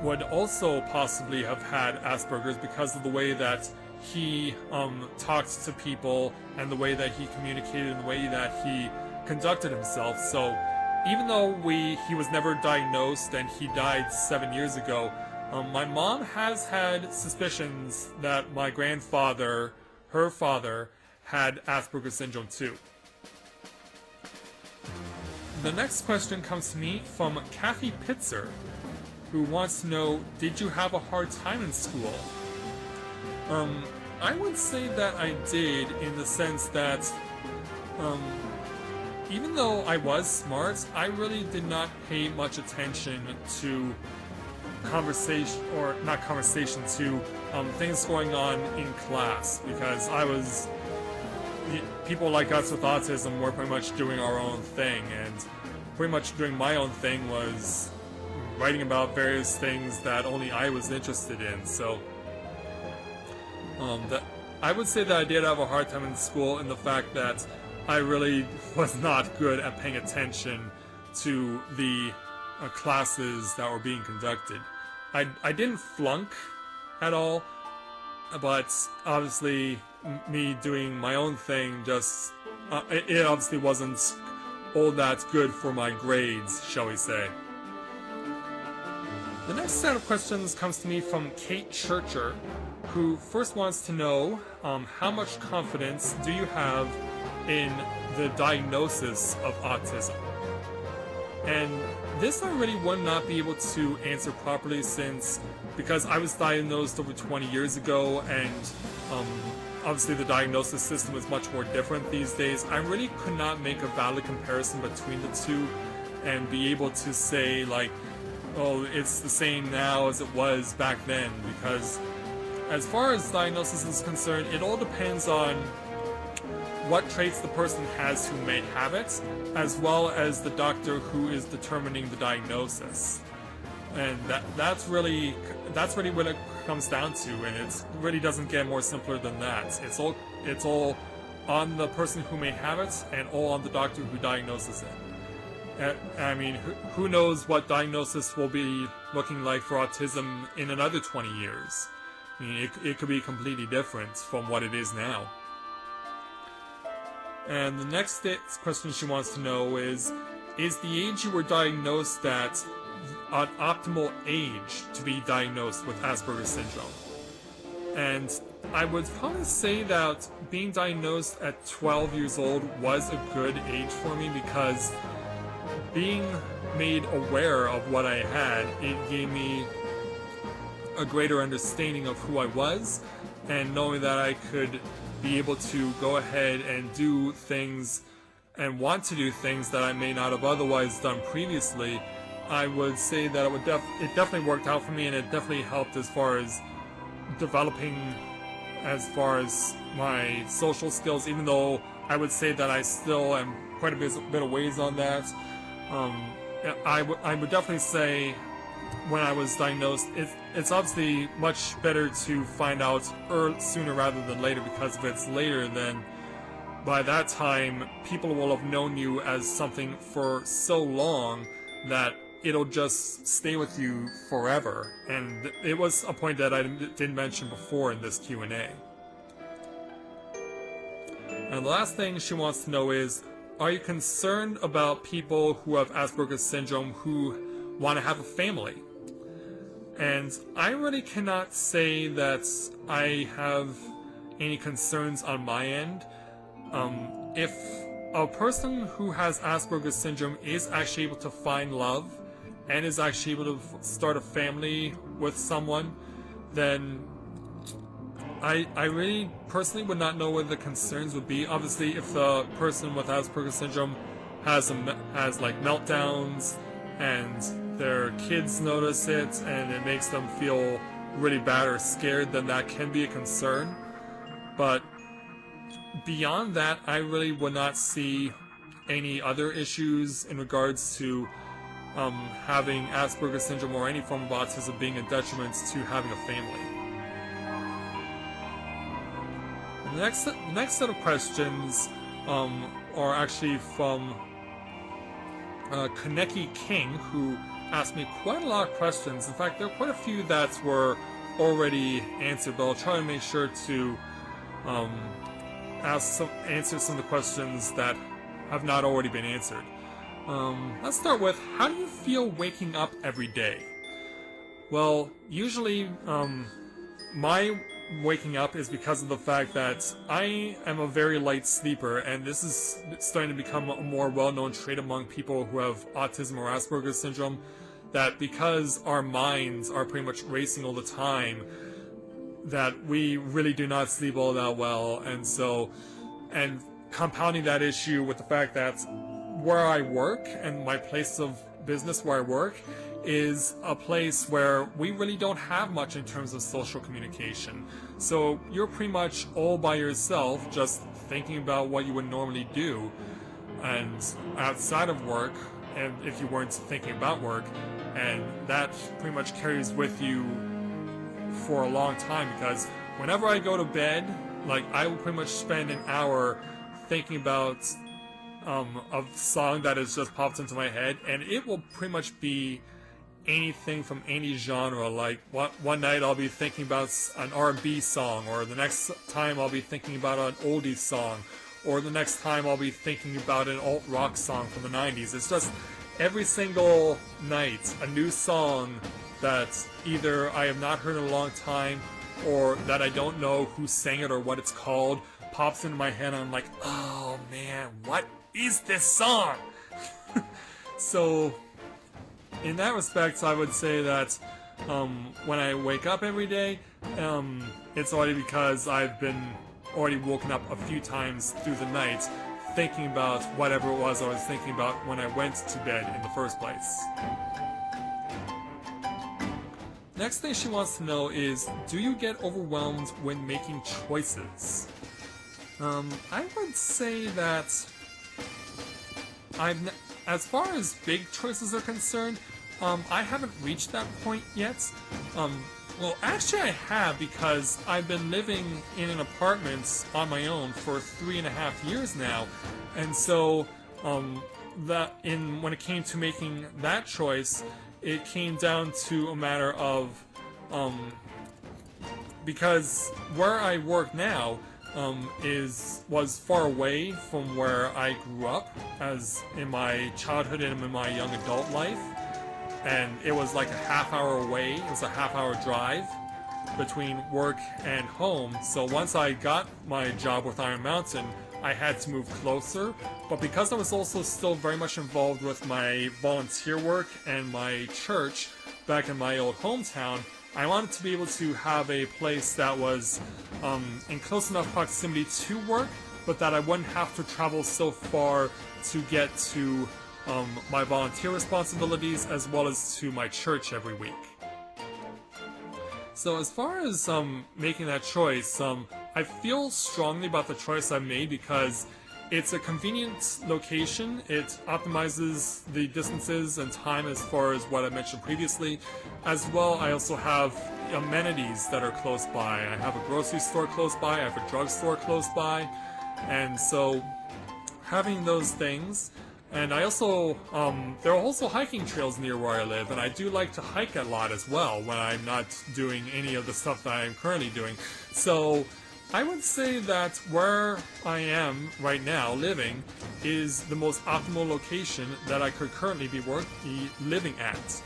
would also possibly have had Asperger's because of the way that he talked to people and the way that he communicated and the way that he conducted himself. So even though he was never diagnosed and he died 7 years ago, my mom has had suspicions that my grandfather, her father, had Asperger's syndrome too. The next question comes to me from Kathy Pitzer, who wants to know, did you have a hard time in school? I would say that I did, in the sense that even though I was smart, I really did not pay much attention to things going on in class, because people like us with autism were pretty much doing our own thing, and pretty much doing my own thing was writing about various things that only I was interested in. So I would say that I did have a hard time in school, in the fact that I really was not good at paying attention to the classes that were being conducted. I didn't flunk at all, but obviously me doing my own thing just it obviously wasn't all that good for my grades, shall we say. The next set of questions comes to me from Kate Churcher, who first wants to know, how much confidence do you have in the diagnosis of autism? And this I really would not be able to answer properly, because I was diagnosed over 20 years ago, and obviously the diagnosis system is much more different these days. I really could not make a valid comparison between the two and be able to say, like, oh, it's the same now as it was back then, because as far as diagnosis is concerned, it all depends on what traits the person has who may have it, as well as the doctor who is determining the diagnosis. And that's really what it comes down to, and it really doesn't get more simpler than that. It's all on the person who may have it, and all on the doctor who diagnoses it. I mean, who knows what diagnosis will be looking like for autism in another 20 years. I mean, it could be completely different from what it is now. And the next question she wants to know is the age you were diagnosed at an optimal age to be diagnosed with Asperger's syndrome? And I would probably say that being diagnosed at 12 years old was a good age for me, because being made aware of what I had, it gave me a greater understanding of who I was, and knowing that I could be able to go ahead and do things and want to do things that I may not have otherwise done previously. I would say that it definitely worked out for me, and it definitely helped as far as developing as far as my social skills, even though I would say that I still am quite a bit of ways on that. I would definitely say when I was diagnosed, it's obviously much better to find out sooner rather than later, because if it's later, then by that time people will have known you as something for so long that it'll just stay with you forever. And it was a point that I didn't mention before in this Q&A. And the last thing she wants to know is, are you concerned about people who have Asperger's syndrome who want to have a family? And I really cannot say that I have any concerns on my end. If a person who has Asperger's syndrome is actually able to find love and is actually able to start a family with someone, then I really personally would not know what the concerns would be. Obviously, if the person with Asperger's syndrome has like meltdowns and their kids notice it and it makes them feel really bad or scared, then that can be a concern. But beyond that, I really would not see any other issues in regards to having Asperger's syndrome or any form of autism being a detriment to having a family. The next set of questions are actually from Kaneki King, who asked me quite a lot of questions. In fact, there are quite a few that were already answered, but I'll try to make sure to answer some of the questions that have not already been answered. Let's start with, how do you feel waking up every day? Well, usually my waking up is because of the fact that I am a very light sleeper, and this is starting to become a more well-known trait among people who have autism or Asperger's syndrome, that because our minds are pretty much racing all the time, that we really do not sleep all that well. And compounding that issue with the fact that where I work and my place of business where I work is a place where we really don't have much in terms of social communication. So you're pretty much all by yourself, just thinking about what you would normally do, and outside of work, and if you weren't thinking about work, and that pretty much carries with you for a long time, because whenever I go to bed, like, I will pretty much spend an hour thinking about a song that has just popped into my head, and it will pretty much be anything from any genre. Like, one night I'll be thinking about an R&B song, or the next time I'll be thinking about an oldies song, or the next time I'll be thinking about an alt-rock song from the 90s. It's just every single night a new song that either I have not heard in a long time, or that I don't know who sang it or what it's called, pops into my head, and I'm like, oh man, what is this song? So in that respect, I would say that when I wake up every day, it's already because I've been already woken up a few times through the night thinking about whatever it was I was thinking about when I went to bed in the first place. Next thing she wants to know is, do you get overwhelmed when making choices? I would say that as far as big choices are concerned, I haven't reached that point yet. Well, actually I have, because I've been living in an apartment on my own for 3.5 years now, and so when it came to making that choice, it came down to a matter of because where I work now was far away from where I grew up as in my childhood and in my young adult life, and it was like a half-hour away. It was a half-hour drive between work and home. So once I got my job with Iron Mountain, I had to move closer, but because I was also still very much involved with my volunteer work and my church back in my old hometown, I wanted to be able to have a place that was in close enough proximity to work, but that I wouldn't have to travel so far to get to my volunteer responsibilities as well as to my church every week. So as far as making that choice, I feel strongly about the choice I made because it's a convenient location. It optimizes the distances and time as far as what I mentioned previously. As well, I also have amenities that are close by. I have a grocery store close by, I have a drugstore close by, and so having those things. And I also, there are also hiking trails near where I live, and I do like to hike a lot as well when I'm not doing any of the stuff that I'm currently doing. So I would say that where I am right now living is the most optimal location that I could currently be living at.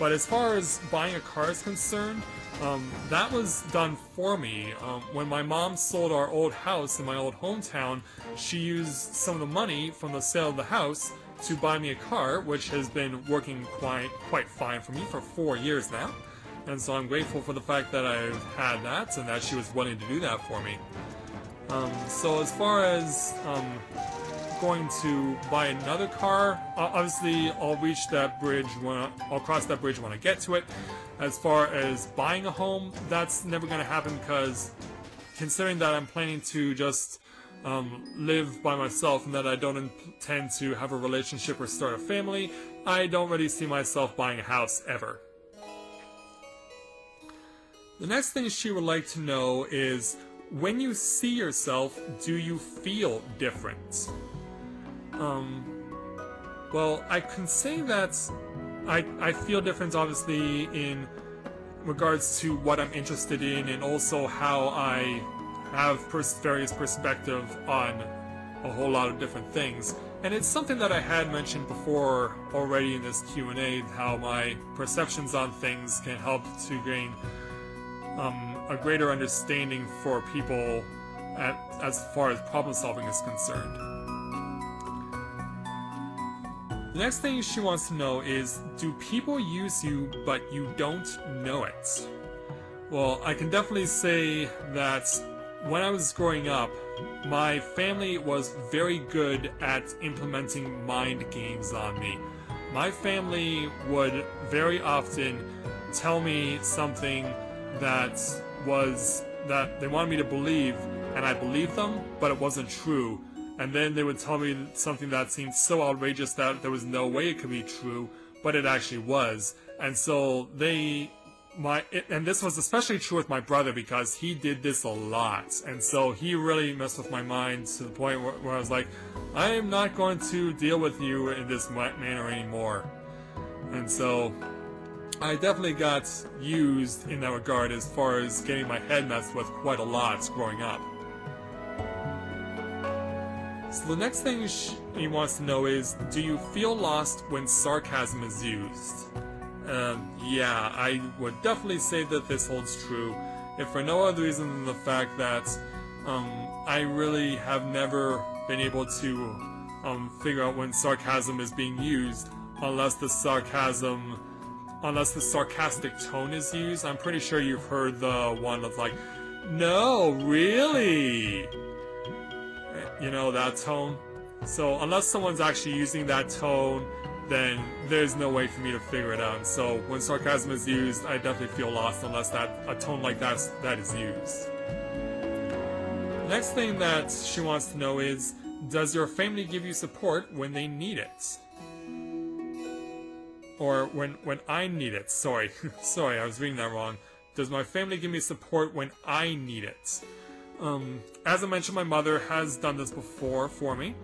But as far as buying a car is concerned, that was done for me. When my mom sold our old house in my old hometown, she used some of the money from the sale of the house to buy me a car, which has been working quite fine for me for 4 years now. And so I'm grateful for the fact that I've had that and that she was willing to do that for me. So as far as going to buy another car, obviously I'll reach that bridge I'll cross that bridge when I get to it. As far as buying a home, that's never going to happen because considering that I'm planning to just live by myself and that I don't intend to have a relationship or start a family, I don't really see myself buying a house ever. The next thing she would like to know is, when you see yourself, do you feel different? Well, I can say that I feel different, obviously, in regards to what I'm interested in and also how I have various perspective on a whole lot of different things. And it's something that I had mentioned before already in this Q&A, how my perceptions on things can help to gain a greater understanding for people as far as problem solving is concerned. The next thing she wants to know is, do people use you but you don't know it? Well, I can definitely say that when I was growing up, my family was very good at implementing mind games on me. My family would very often tell me something that they wanted me to believe, and I believed them, but it wasn't true. And then they would tell me something that seemed so outrageous that there was no way it could be true, but it actually was. And so and this was especially true with my brother because he did this a lot. And so he really messed with my mind to the point where I was like, I am not going to deal with you in this manner anymore. And so I definitely got used in that regard as far as getting my head messed with quite a lot growing up. So the next thing he wants to know is, do you feel lost when sarcasm is used? Yeah, I would definitely say that this holds true, if for no other reason than the fact that I really have never been able to figure out when sarcasm is being used unless the sarcastic tone is used. I'm pretty sure you've heard the one that's like, no, really? You know, that tone? So unless someone's actually using that tone, then there's no way for me to figure it out. So when sarcasm is used, I definitely feel lost unless a tone like that is used. The next thing that she wants to know is, does your family give you support when they need it? Or when I need it. Sorry, I was reading that wrong. Does my family give me support when I need it? As I mentioned, my mother has done this before for me.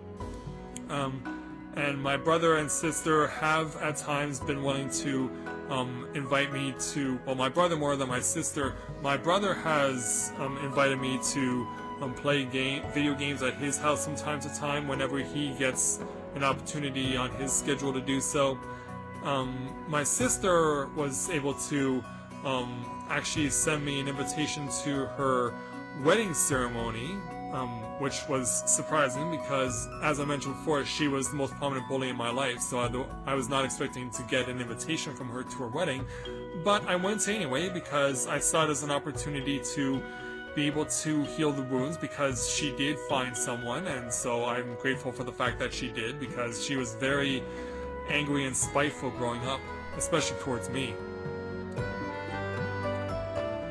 And my brother and sister have at times been willing to invite me to, well, my brother more than my sister. My brother has invited me to play video games at his house from time to time whenever he gets an opportunity on his schedule to do so. My sister was able to actually send me an invitation to her wedding ceremony, which was surprising because, as I mentioned before, she was the most prominent bully in my life, so I was not expecting to get an invitation from her to her wedding, but I went anyway because I saw it as an opportunity to be able to heal the wounds, because she did find someone, and so I'm grateful for the fact that she did, because she was very angry and spiteful growing up, especially towards me.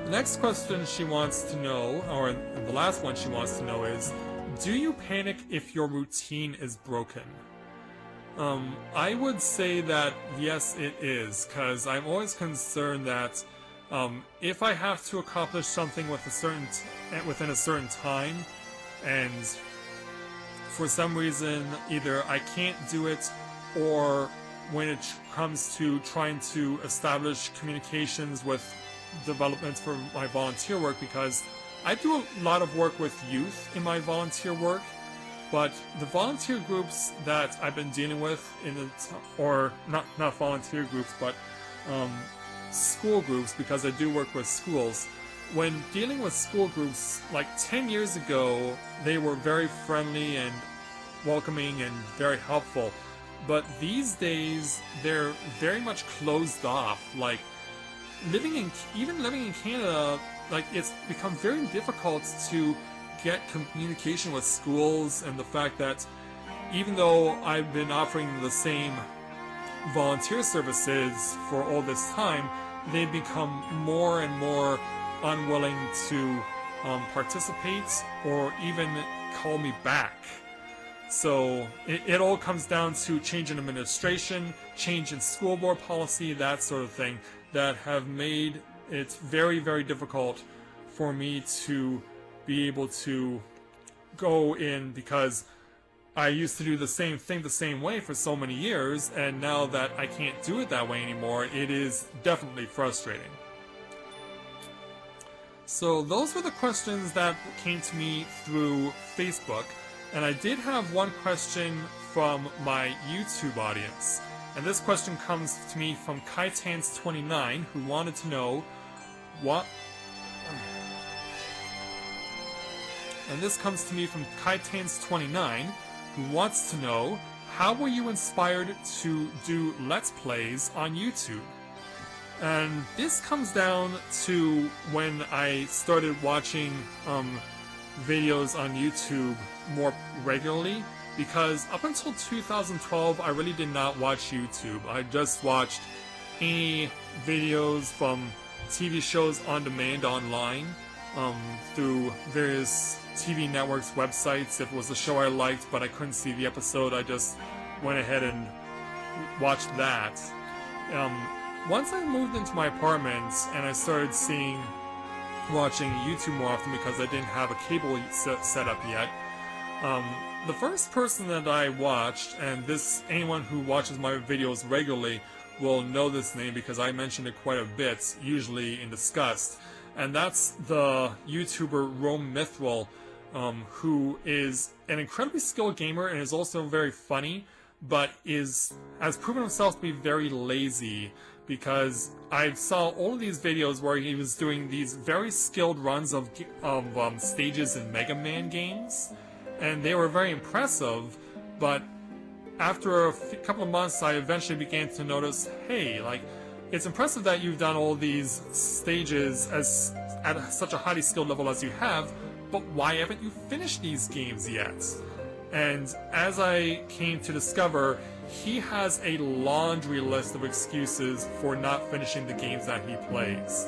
The next question she wants to know, or the last one she wants to know, is, do you panic if your routine is broken? I would say that yes, it is, because I'm always concerned that if I have to accomplish something within a certain time, and for some reason either I can't do it, or when it comes to trying to establish communications with developments for my volunteer work, because I do a lot of work with youth in my volunteer work, but the volunteer groups that I've been dealing with or not volunteer groups, but school groups, because I do work with schools. When dealing with school groups, like 10 years ago, they were very friendly and welcoming and very helpful. But these days, they're very much closed off. Like, even living in Canada, like, it's become very difficult to get communication with schools, and the fact that even though I've been offering the same volunteer services for all this time, they've become more and more unwilling to participate or even call me back. So it all comes down to change in administration, change in school board policy, that sort of thing, that have made it very, very difficult for me to be able to go in, because I used to do the same thing the same way for so many years, and now that I can't do it that way anymore, it is definitely frustrating. So those were the questions that came to me through Facebook, and I did have one question from my YouTube audience. And this question comes to me from Kaitans29, who wanted to know what... And this comes to me from Kaitans29, who wants to know, how were you inspired to do Let's Plays on YouTube? And this comes down to when I started watching videos on YouTube more regularly, because up until 2012 I really did not watch YouTube. I just watched any videos from TV shows on demand online through various TV networks' websites. If it was a show I liked but I couldn't see the episode, I just went ahead and watched that. Once I moved into my apartment and I started watching YouTube more often, because I didn't have a cable set up yet, the first person that I watched, and anyone who watches my videos regularly will know this name because I mention it quite a bit, usually in Disgust, and that's the YouTuber Rome Mithril, who is an incredibly skilled gamer and is also very funny, but has proven himself to be very lazy, because I saw all of these videos where he was doing these very skilled runs of stages in Mega Man games, and they were very impressive, but after a couple of months I eventually began to notice, hey, like, it's impressive that you've done all these stages at such a highly skilled level as you have, but why haven't you finished these games yet? And as I came to discover, he has a laundry list of excuses for not finishing the games that he plays,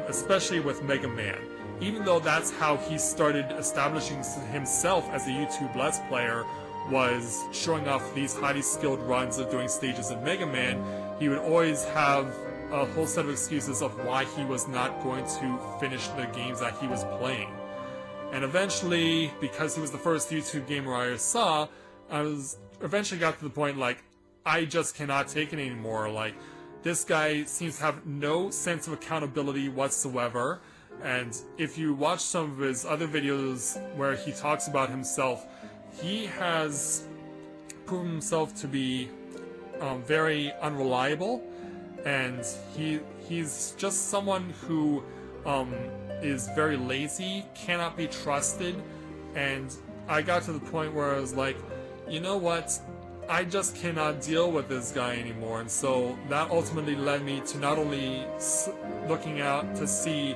especially with Mega Man. Even though that's how he started establishing himself as a YouTube Let's Player, was showing off these highly skilled runs of doing stages in Mega Man, he would always have a whole set of excuses of why he was not going to finish the games that he was playing. And eventually, because he was the first YouTube gamer I saw, eventually got to the point, like, I just cannot take it anymore. Like, this guy seems to have no sense of accountability whatsoever, and if you watch some of his other videos where he talks about himself, he has proven himself to be very unreliable, and he's just someone who is very lazy, cannot be trusted, and I got to the point where I was like, you know what, I just cannot deal with this guy anymore. And so that ultimately led me to not only looking out to see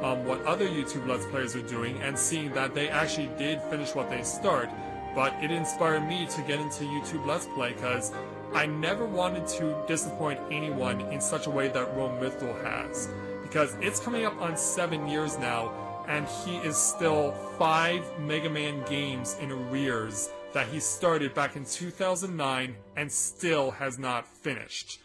what other YouTube Let's Players are doing and seeing that they actually did finish what they start, but it inspired me to get into YouTube Let's Play, because I never wanted to disappoint anyone in such a way that Rome Mithril has, because it's coming up on 7 years now, and he is still 5 Mega Man games in arrears that he started back in 2009 and still has not finished.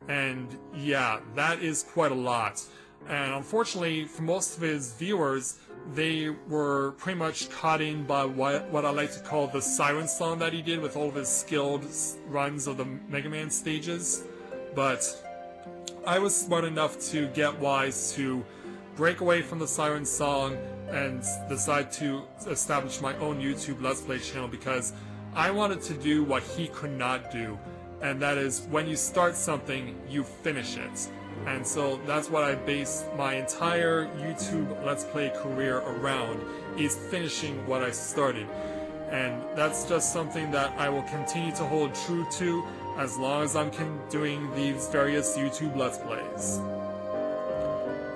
And yeah, that is quite a lot. And unfortunately, for most of his viewers, they were pretty much caught in by what I like to call the siren song that he did with all of his skilled runs of the Mega Man stages. But I was smart enough to get wise to break away from the siren song and decide to establish my own YouTube Let's Play channel, because I wanted to do what he could not do, and that is, when you start something, you finish it. And so that's what I base my entire YouTube Let's Play career around, is finishing what I started. And that's just something that I will continue to hold true to as long as I'm doing these various YouTube Let's Plays.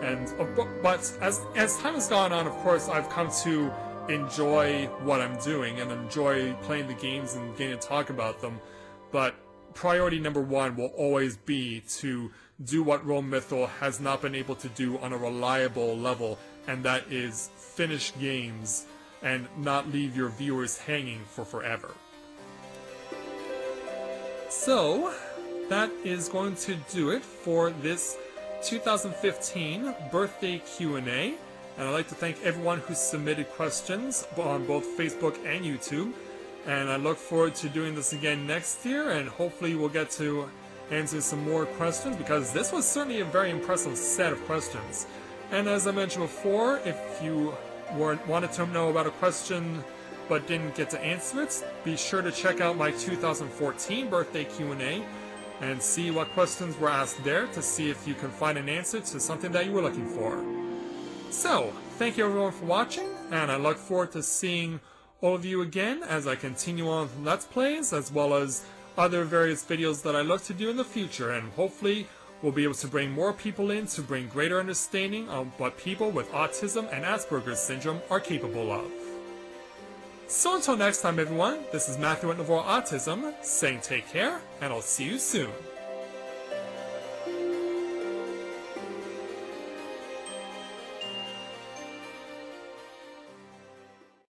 And but as time has gone on, of course, I've come to enjoy what I'm doing and enjoy playing the games and getting to talk about them. But priority number one will always be to do what Rome Mythal has not been able to do on a reliable level, and that is finish games and not leave your viewers hanging for forever. So, that is going to do it for this 2015 birthday Q&A, and I'd like to thank everyone who submitted questions on both Facebook and YouTube, and I look forward to doing this again next year, and hopefully we'll get to answer some more questions, because this was certainly a very impressive set of questions. And as I mentioned before, if you wanted to know about a question but didn't get to answer it, be sure to check out my 2014 birthday Q&A and see what questions were asked there to see if you can find an answer to something that you were looking for. So, thank you everyone for watching, and I look forward to seeing all of you again as I continue on with Let's Plays, as well as other various videos that I look to do in the future, and hopefully we'll be able to bring more people in to bring greater understanding of what people with autism and Asperger's syndrome are capable of. So until next time everyone, this is Matthew at Novaura Autism, saying take care, and I'll see you soon.